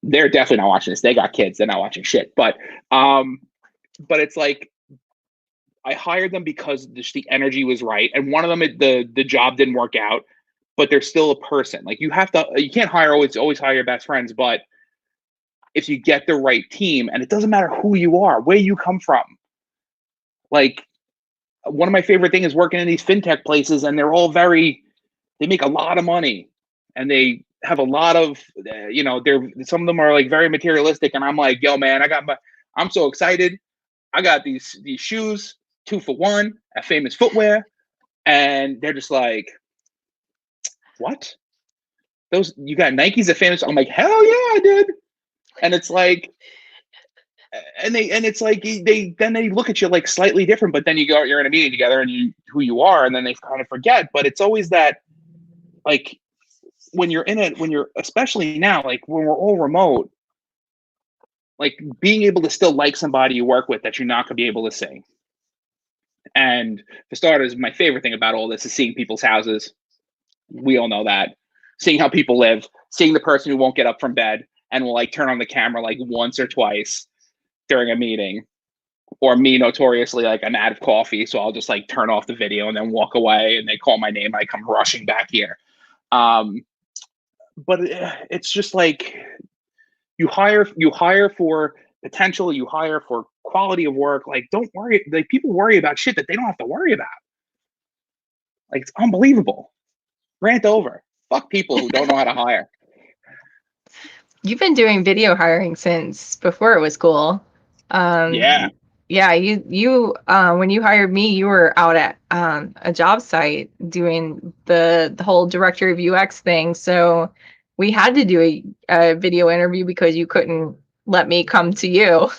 S2: They're definitely not watching this. They got kids. They're not watching shit. But it's like I hired them because just the energy was right, and one of them, the job didn't work out, but they're still a person. Like, you can't always hire your best friends, but if you get the right team, and it doesn't matter who you are, where you come from. Like, one of my favorite things is working in these fintech places, and they make a lot of money, and they have a lot of, some of them are like very materialistic, and I'm like, yo, man, I'm so excited. I got these shoes, 2-for-1 at Famous Footwear. And they're just like, what? Those, you got Nikes at Famous? I'm like, hell yeah, I did. And it's like, and it's like they look at you like slightly different, but then you're in a meeting together and who you are, and then they kind of forget. But it's always that, like, when you're especially now, like when we're all remote, like being able to still like somebody you work with that you're not gonna be able to see. And for starters, my favorite thing about all this is seeing people's houses. We all know that. Seeing how people live, seeing the person who won't get up from bed and will like turn on the camera like once or twice during a meeting, or me notoriously, like, I'm out of coffee, so I'll just like turn off the video and then walk away, and they call my name, I come rushing back here. But it's just like, you hire for potential, you hire for quality of work. Like, don't worry, like, people worry about shit that they don't have to worry about. Like, it's unbelievable. Rant over. Fuck people who don't know how to hire.
S1: You've been doing video hiring since before it was cool.
S2: Yeah.
S1: Yeah, you when you hired me, you were out at a job site doing the whole director of UX thing. So we had to do a video interview because you couldn't let me come to you.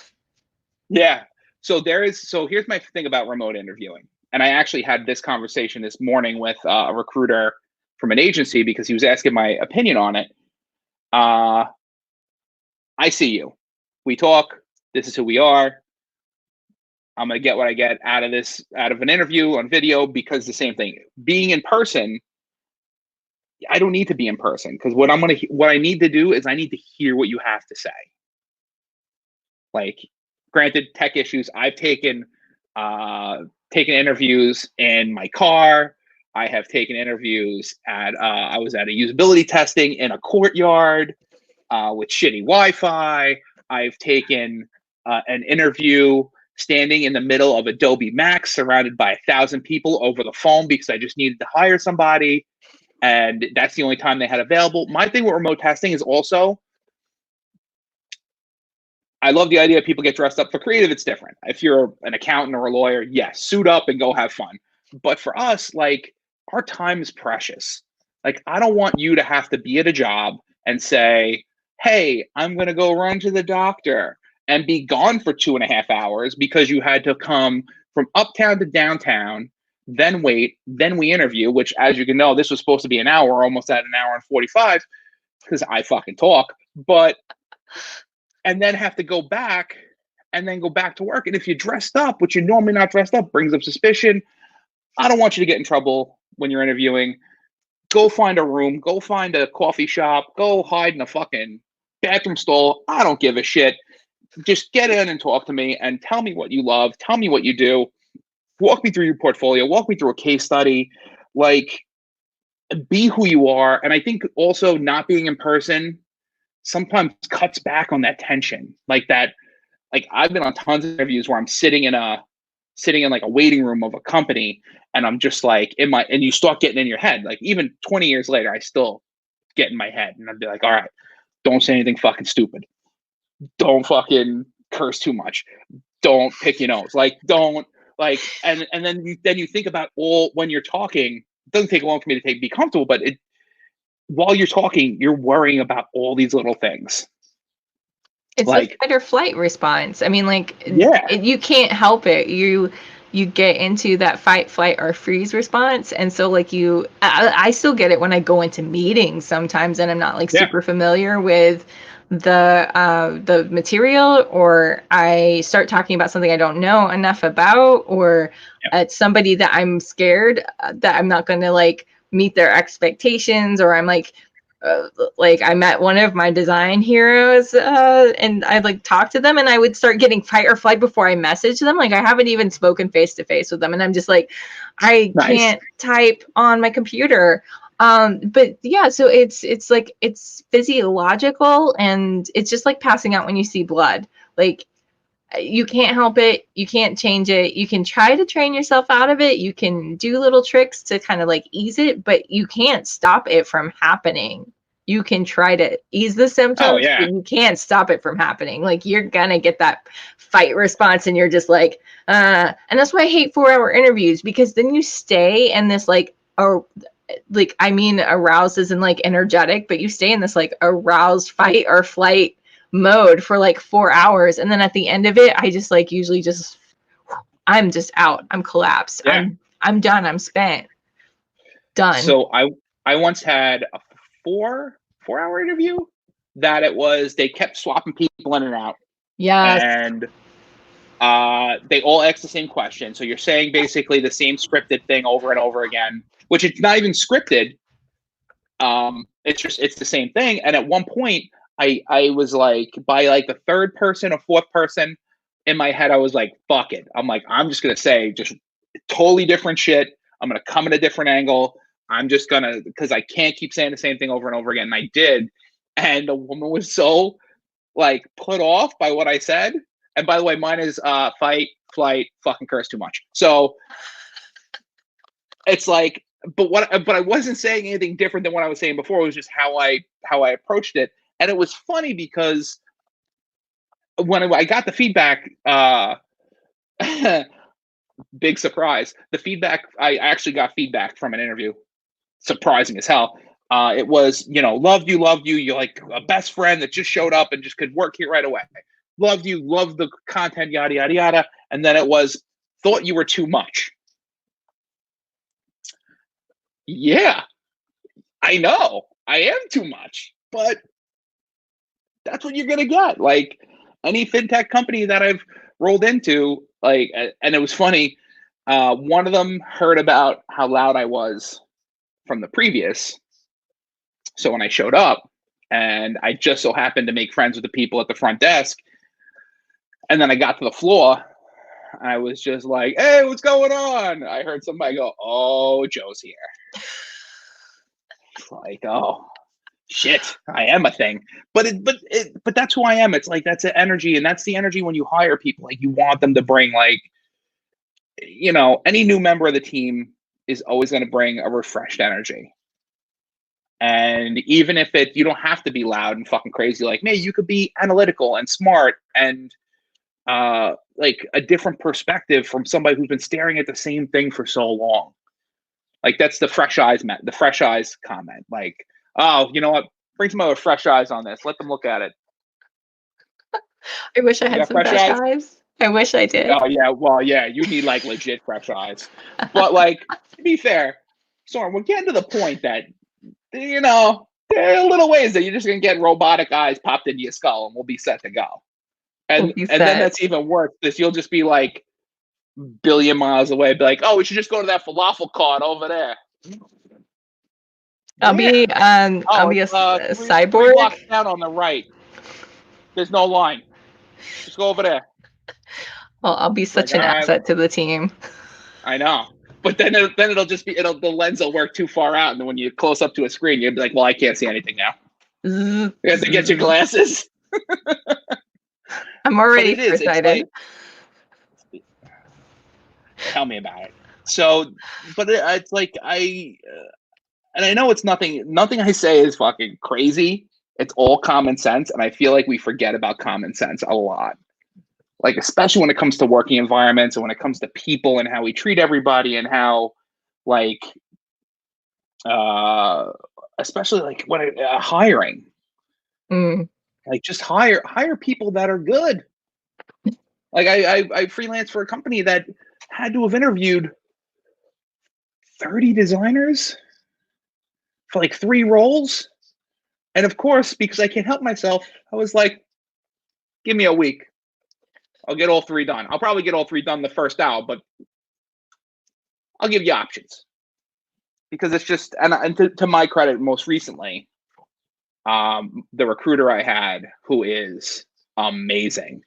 S2: Yeah. So here's my thing about remote interviewing. And I actually had this conversation this morning with a recruiter from an agency because he was asking my opinion on it. I see you. We talk. This is who we are. I'm going to get what I get out of an interview on video, because the same thing. Being in person, I don't need to be in person, because what I need to do is I need to hear what you have to say. Like, granted, tech issues, I've taken interviews in my car. I have taken interviews I was at a usability testing in a courtyard with shitty Wi-Fi. I've taken an interview standing in the middle of Adobe Max, surrounded by 1,000 people over the phone, because I just needed to hire somebody, and that's the only time they had available. My thing with remote testing is also, I love the idea of people get dressed up. For creative, it's different. If you're an accountant or a lawyer, yes, suit up and go have fun. But for us, like, our time is precious. Like, I don't want you to have to be at a job and say, hey, I'm going to go run to the doctor, and be gone for 2.5 hours because you had to come from uptown to downtown, then wait, then we interview, which, as you can know, this was supposed to be an hour, almost at an hour and 45, because I fucking talk. But and then have to go back to work. And if you're dressed up, which you're normally not dressed up, brings up suspicion. I don't want you to get in trouble when you're interviewing. Go find a room, go find a coffee shop, go hide in a fucking bathroom stall. I don't give a shit. Just get in and talk to me and tell me what you love. Tell me what you do. Walk me through your portfolio. Walk me through a case study. Like, be who you are. And I think also not being in person sometimes cuts back on that tension. Like I've been on tons of interviews where I'm sitting in like a waiting room of a company, and I'm just like and you start getting in your head. Like, even 20 years later, I still get in my head, and I'd be like, all right, don't say anything fucking stupid. Don't fucking curse too much. Don't pick your nose. Like, don't, like, and then you think about all, when you're talking, it doesn't take long for me to be comfortable, but while you're talking, you're worrying about all these little things.
S1: It's like, a fight or flight response. I mean, like,
S2: yeah,
S1: you can't help it. You get into that fight, flight, or freeze response. And so, like, I still get it when I go into meetings sometimes, and I'm not like super familiar with the material, or I start talking about something I don't know enough about, or it's somebody that I'm scared that I'm not going to like meet their expectations, or I'm like I met one of my design heroes and I like talked to them, and I would start getting fight or flight before I message them. Like, I haven't even spoken face to face with them, and I'm just like, I can't type on my computer. But yeah, so it's like, it's physiological, and it's just like passing out when you see blood. Like, you can't help it. You can't change it. You can try to train yourself out of it. You can do little tricks to kind of like ease it, but you can't stop it from happening. you can try to ease the
S2: Oh
S1: symptoms,
S2: yeah.
S1: but you can't stop it from happening. Like you're gonna get that fight response and you're just like, and that's why I hate 4-hour interviews, because then you stay in this like, or like, I mean, aroused isn't like energetic, but you stay in this like aroused fight or flight mode for like 4 hours. And then at the end of it, I just like usually just, I'm just out. I'm collapsed.
S2: Yeah.
S1: I'm done. I'm spent. Done.
S2: So I once had a 4 hour interview that it was, they kept swapping people in and out,
S1: Yes.
S2: and they all asked the same question. So you're saying basically the same scripted thing over and over again, which it's not even scripted. It's the same thing. And at one point, I was like, by like the third person or fourth person in my head, I was like, fuck it. I'm like, I'm just gonna say just totally different shit. I'm gonna come at a different angle. I'm just gonna, because I can't keep saying the same thing over and over again. And I did. And the woman was so like put off by what I said. And by the way, mine is fight, flight, fucking curse too much. So it's like, but I wasn't saying anything different than what I was saying before. It was just how I approached it. And it was funny because when I got the feedback, big surprise. The feedback, I actually got feedback from an interview. Surprising as hell. It was, loved you. You're like a best friend that just showed up and just could work here right away. Loved you, loved the content, yada, yada, yada. And then it was, thought you were too much. Yeah, I know I am too much, but that's what you're going to get. Like any fintech company that I've rolled into, like, and it was funny. One of them heard about how loud I was from the previous. So when I showed up, and I just so happened to make friends with the people at the front desk, and then I got to the floor, I was just like, "Hey, what's going on?" I heard somebody go, "Oh, Joe's here." Like, oh shit, I am a thing. But that's who I am. It's like, that's the energy, and that's the energy when you hire people. Like, you want them to bring, like, any new member of the team is always going to bring a refreshed energy. And even if you don't have to be loud and fucking crazy like me, you could be analytical and smart and like a different perspective from somebody who's been staring at the same thing for so long. Like, that's the fresh eyes comment. Like, oh, you know what? Bring some other fresh eyes on this. Let them look at it.
S1: I wish I
S2: You
S1: had
S2: got
S1: some fresh eyes. I wish I did.
S2: Oh yeah, well yeah, you need like legit fresh eyes. But like, to be fair, Soren, we're getting to the point that there are little ways that you're just gonna get robotic eyes popped into your skull, and we'll be set to go. And then that's even worse, because you'll just be like billion miles away, be like, oh, we should just go to that falafel cart over there.
S1: I'll be a cyborg.
S2: 3 blocks down on the right. There's no line. Just go over there.
S1: Well, I'll be such an asset to the team.
S2: I know. But then it'll just be, the lens will work too far out, and then when you close up to a screen, you'll be like, well, I can't see anything now. You have to get your glasses.
S1: I'm already excited.
S2: Like, tell me about it. So, but it's like, and I know it's nothing I say is fucking crazy. It's all common sense, and I feel like we forget about common sense a lot. Like, especially when it comes to working environments, and when it comes to people and how we treat everybody, and how, like, especially like when hiring, like, just hire people that are good. Like, I freelanced for a company that had to have interviewed 30 designers for like 3 roles. And of course, because I can't help myself, I was like, give me a week. I'll get all 3 done. I'll probably get all 3 done the first hour, but I'll give you options. Because it's just, and to my credit, most recently, the recruiter I had, who is amazing,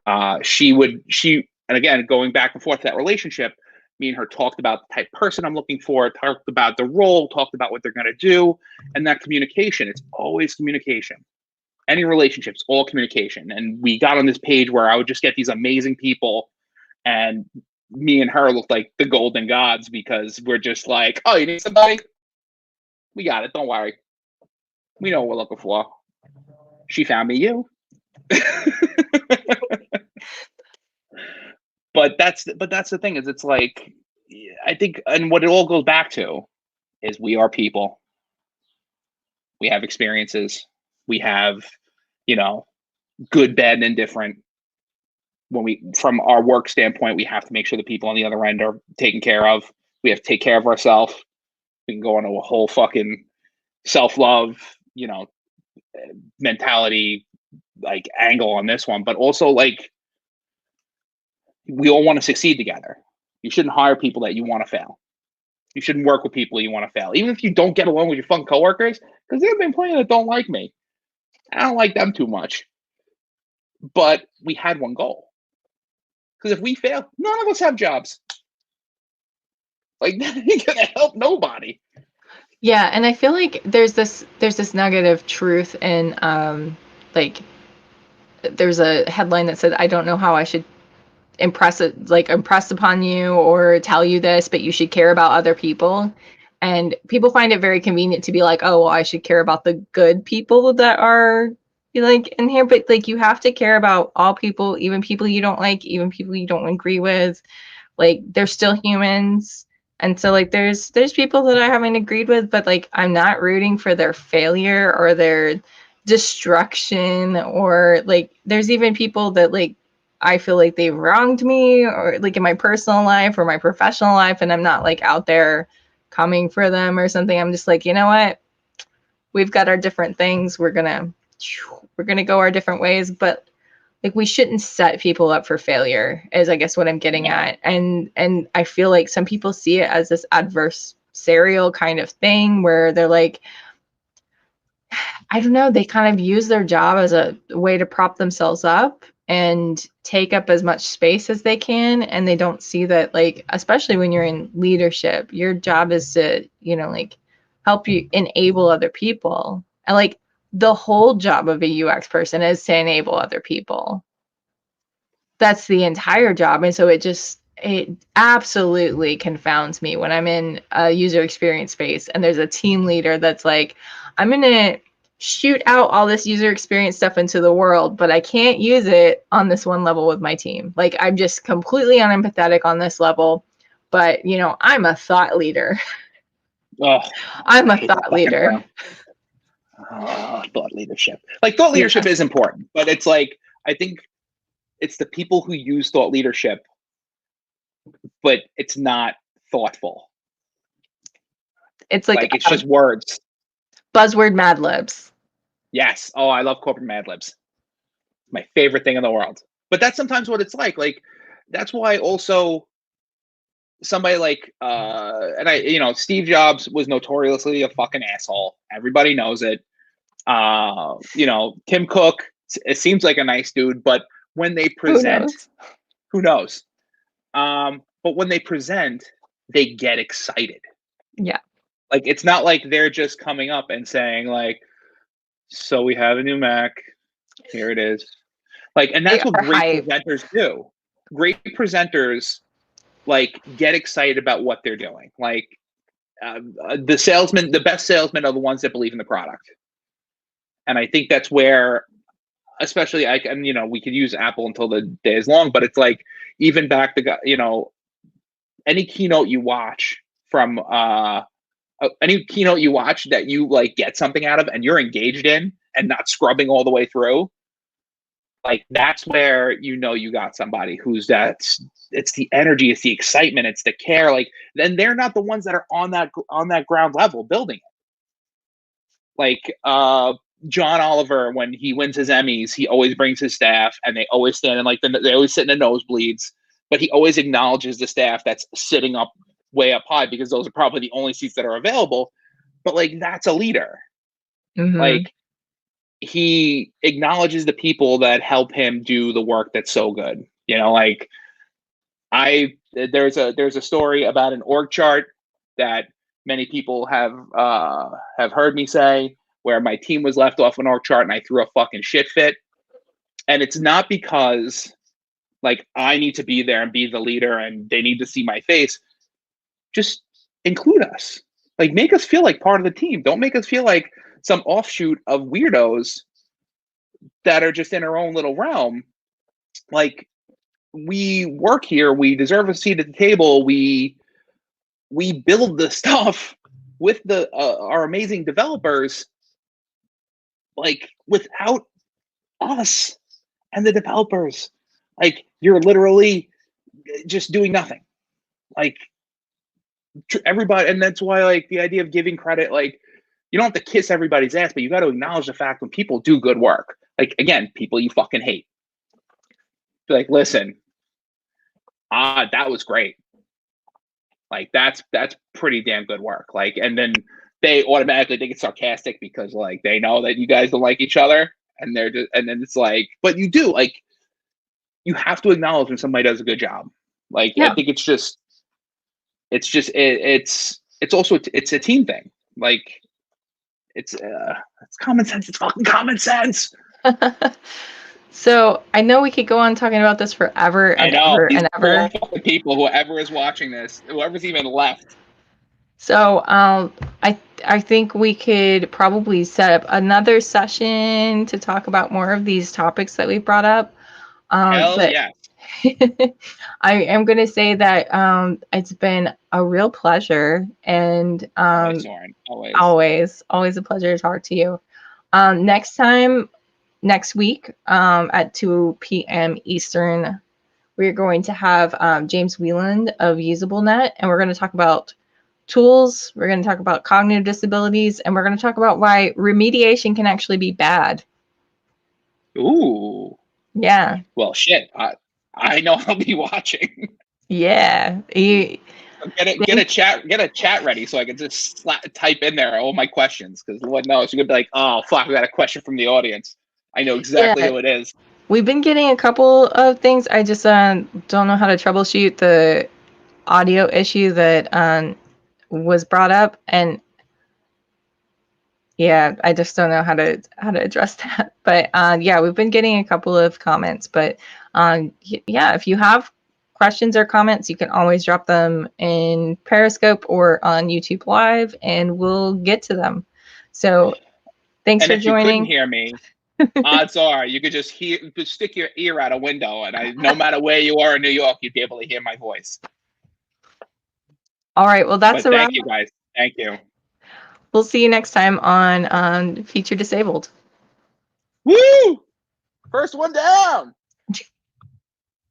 S2: and again, going back and forth to that relationship, me and her talked about the type of person I'm looking for, talked about the role, talked about what they're going to do, and that communication. It's always communication. Any relationships, all communication. And we got on this page where I would just get these amazing people, and me and her looked like the golden gods, because we're just like, oh, you need somebody? We got it. Don't worry. We know what we're looking for. She found me you. But that's the thing, is it's like, I think, and what it all goes back to is we are people. We have experiences. We have, you know, good, bad, and indifferent. When we, from our work standpoint, we have to make sure the people on the other end are taken care of. We have to take care of ourselves. We can go into a whole fucking self-love, mentality, like, angle on this one, but also, like, we all want to succeed together. You shouldn't hire people that you want to fail. You shouldn't work with people you want to fail, even if you don't get along with your fucking coworkers, because there have been plenty that don't like me. I don't like them too much. But we had one goal. Because if we fail, none of us have jobs. Like, that ain't gonna help nobody.
S1: Yeah, and I feel like there's this nugget of truth in like there's a headline that said, I don't know how I should impress upon you or tell you this, but you should care about other people. And people find it very convenient to be like, oh, well, I should care about the good people that are like in here, but like you have to care about all people, even people you don't like, even people you don't agree with. Like they're still humans. And so like there's people that I haven't agreed with, but like I'm not rooting for their failure or their destruction, or like there's even people that like I feel like they wronged me, or like in my personal life or my professional life, and I'm not like out there coming for them or something. I'm just like, you know what? We've got our different things. We're gonna go our different ways, but like we shouldn't set people up for failure, is I guess what I'm getting at. And I feel like some people see it as this adversarial kind of thing where they're like, I don't know, they kind of use their job as a way to prop themselves up and take up as much space as they can. And they don't see that, like, especially when you're in leadership, your job is to, like help you enable other people. And like the whole job of a UX person is to enable other people. That's the entire job. And so it absolutely confounds me when I'm in a user experience space and there's a team leader that's like, I'm going to shoot out all this user experience stuff into the world, but I can't use it on this one level with my team. Like I'm just completely unempathetic on this level, but I'm a thought leader.
S2: Oh,
S1: I'm a thought leader.
S2: Thought leadership. Like, thought leadership is important, but it's like, I think it's the people who use thought leadership, but it's not thoughtful.
S1: It's like
S2: it's just words.
S1: Buzzword Mad Libs.
S2: Yes. Oh, I love corporate Mad Libs. My favorite thing in the world. But that's sometimes what it's like. Like, that's why also somebody like and Steve Jobs was notoriously a fucking asshole. Everybody knows it. Tim Cook, it seems like a nice dude, but when they present, who knows? But when they present, they get excited.
S1: Yeah.
S2: Like, it's not like they're just coming up and saying like, so we have a new Mac. Here it is. Like, and that's what great presenters do. Great presenters like get excited about what they're doing. Like, the best salesmen are the ones that believe in the product. And I think that's where, especially, we could use Apple until the day is long, but it's like, even back to, any keynote you watch from, any keynote you watch that you like get something out of and you're engaged in and not scrubbing all the way through, like, that's where you got somebody who's it's the energy, it's the excitement, it's the care. Like, then they're not the ones that are on that ground level building it. Like, John Oliver, when he wins his Emmys, he always brings his staff, and they always stand in they always sit in the nosebleeds, but he always acknowledges the staff that's sitting up way up high, because those are probably the only seats that are available. But like, that's a leader.
S1: Mm-hmm.
S2: Like, he acknowledges the people that help him do the work that's so good. Like, there's a story about an org chart that many people have heard me say, where my team was left off an org chart and I threw a fucking shit fit. And it's not because like I need to be there and be the leader and they need to see my face. Just include us. Like, make us feel like part of the team. Don't make us feel like some offshoot of weirdos that are just in our own little realm. Like, we work here, we deserve a seat at the table, we build the stuff with the our amazing developers. Like, without us and the developers, like, you're literally just doing nothing. Like, everybody, and that's why, like, the idea of giving credit, like, you don't have to kiss everybody's ass, but you got to acknowledge the fact when people do good work. Like, again, people you fucking hate. Be like, listen, that was great. Like, that's pretty damn good work. Like, and then they automatically think it's sarcastic because, like, they know that you guys don't like each other, and they're just, and then it's like, but you do, like, you have to acknowledge when somebody does a good job. Like, I think it's also it's a team thing. Like, it's common sense. It's fucking common sense.
S1: So I know we could go on talking about this forever and ever and ever.
S2: People, whoever is watching this, whoever's even left.
S1: So I think we could probably set up another session to talk about more of these topics that we brought up.
S2: Hell
S1: but
S2: yes.
S1: I am going to say that it's been a real pleasure, and always a pleasure to talk to you. Next week at 2 p.m. Eastern, we're going to have James Wieland of UsableNet, and we're going to talk about tools, we're going to talk about cognitive disabilities, and we're going to talk about why remediation can actually be bad.
S2: Ooh.
S1: Yeah.
S2: Well, shit. I know I'll be watching.
S1: Yeah.
S2: Get a chat ready so I can just type in there all my questions, because Lord knows you're gonna be like, oh fuck, we got a question from the audience. I know exactly who it is.
S1: We've been getting a couple of things. I just don't know how to troubleshoot the audio issue that was brought up, and yeah, I just don't know how to address that. But yeah, we've been getting a couple of comments. But yeah, if you have questions or comments, you can always drop them in Periscope or on YouTube Live, and we'll get to them. So thanks for joining.
S2: If you couldn't hear me, odds are you could just stick your ear out a window, and no matter where you are in New York, you'd be able to hear my voice.
S1: All right. Well, that's
S2: thank you, guys. Thank you.
S1: We'll see you next time on Feature Disabled.
S2: Woo! First one down.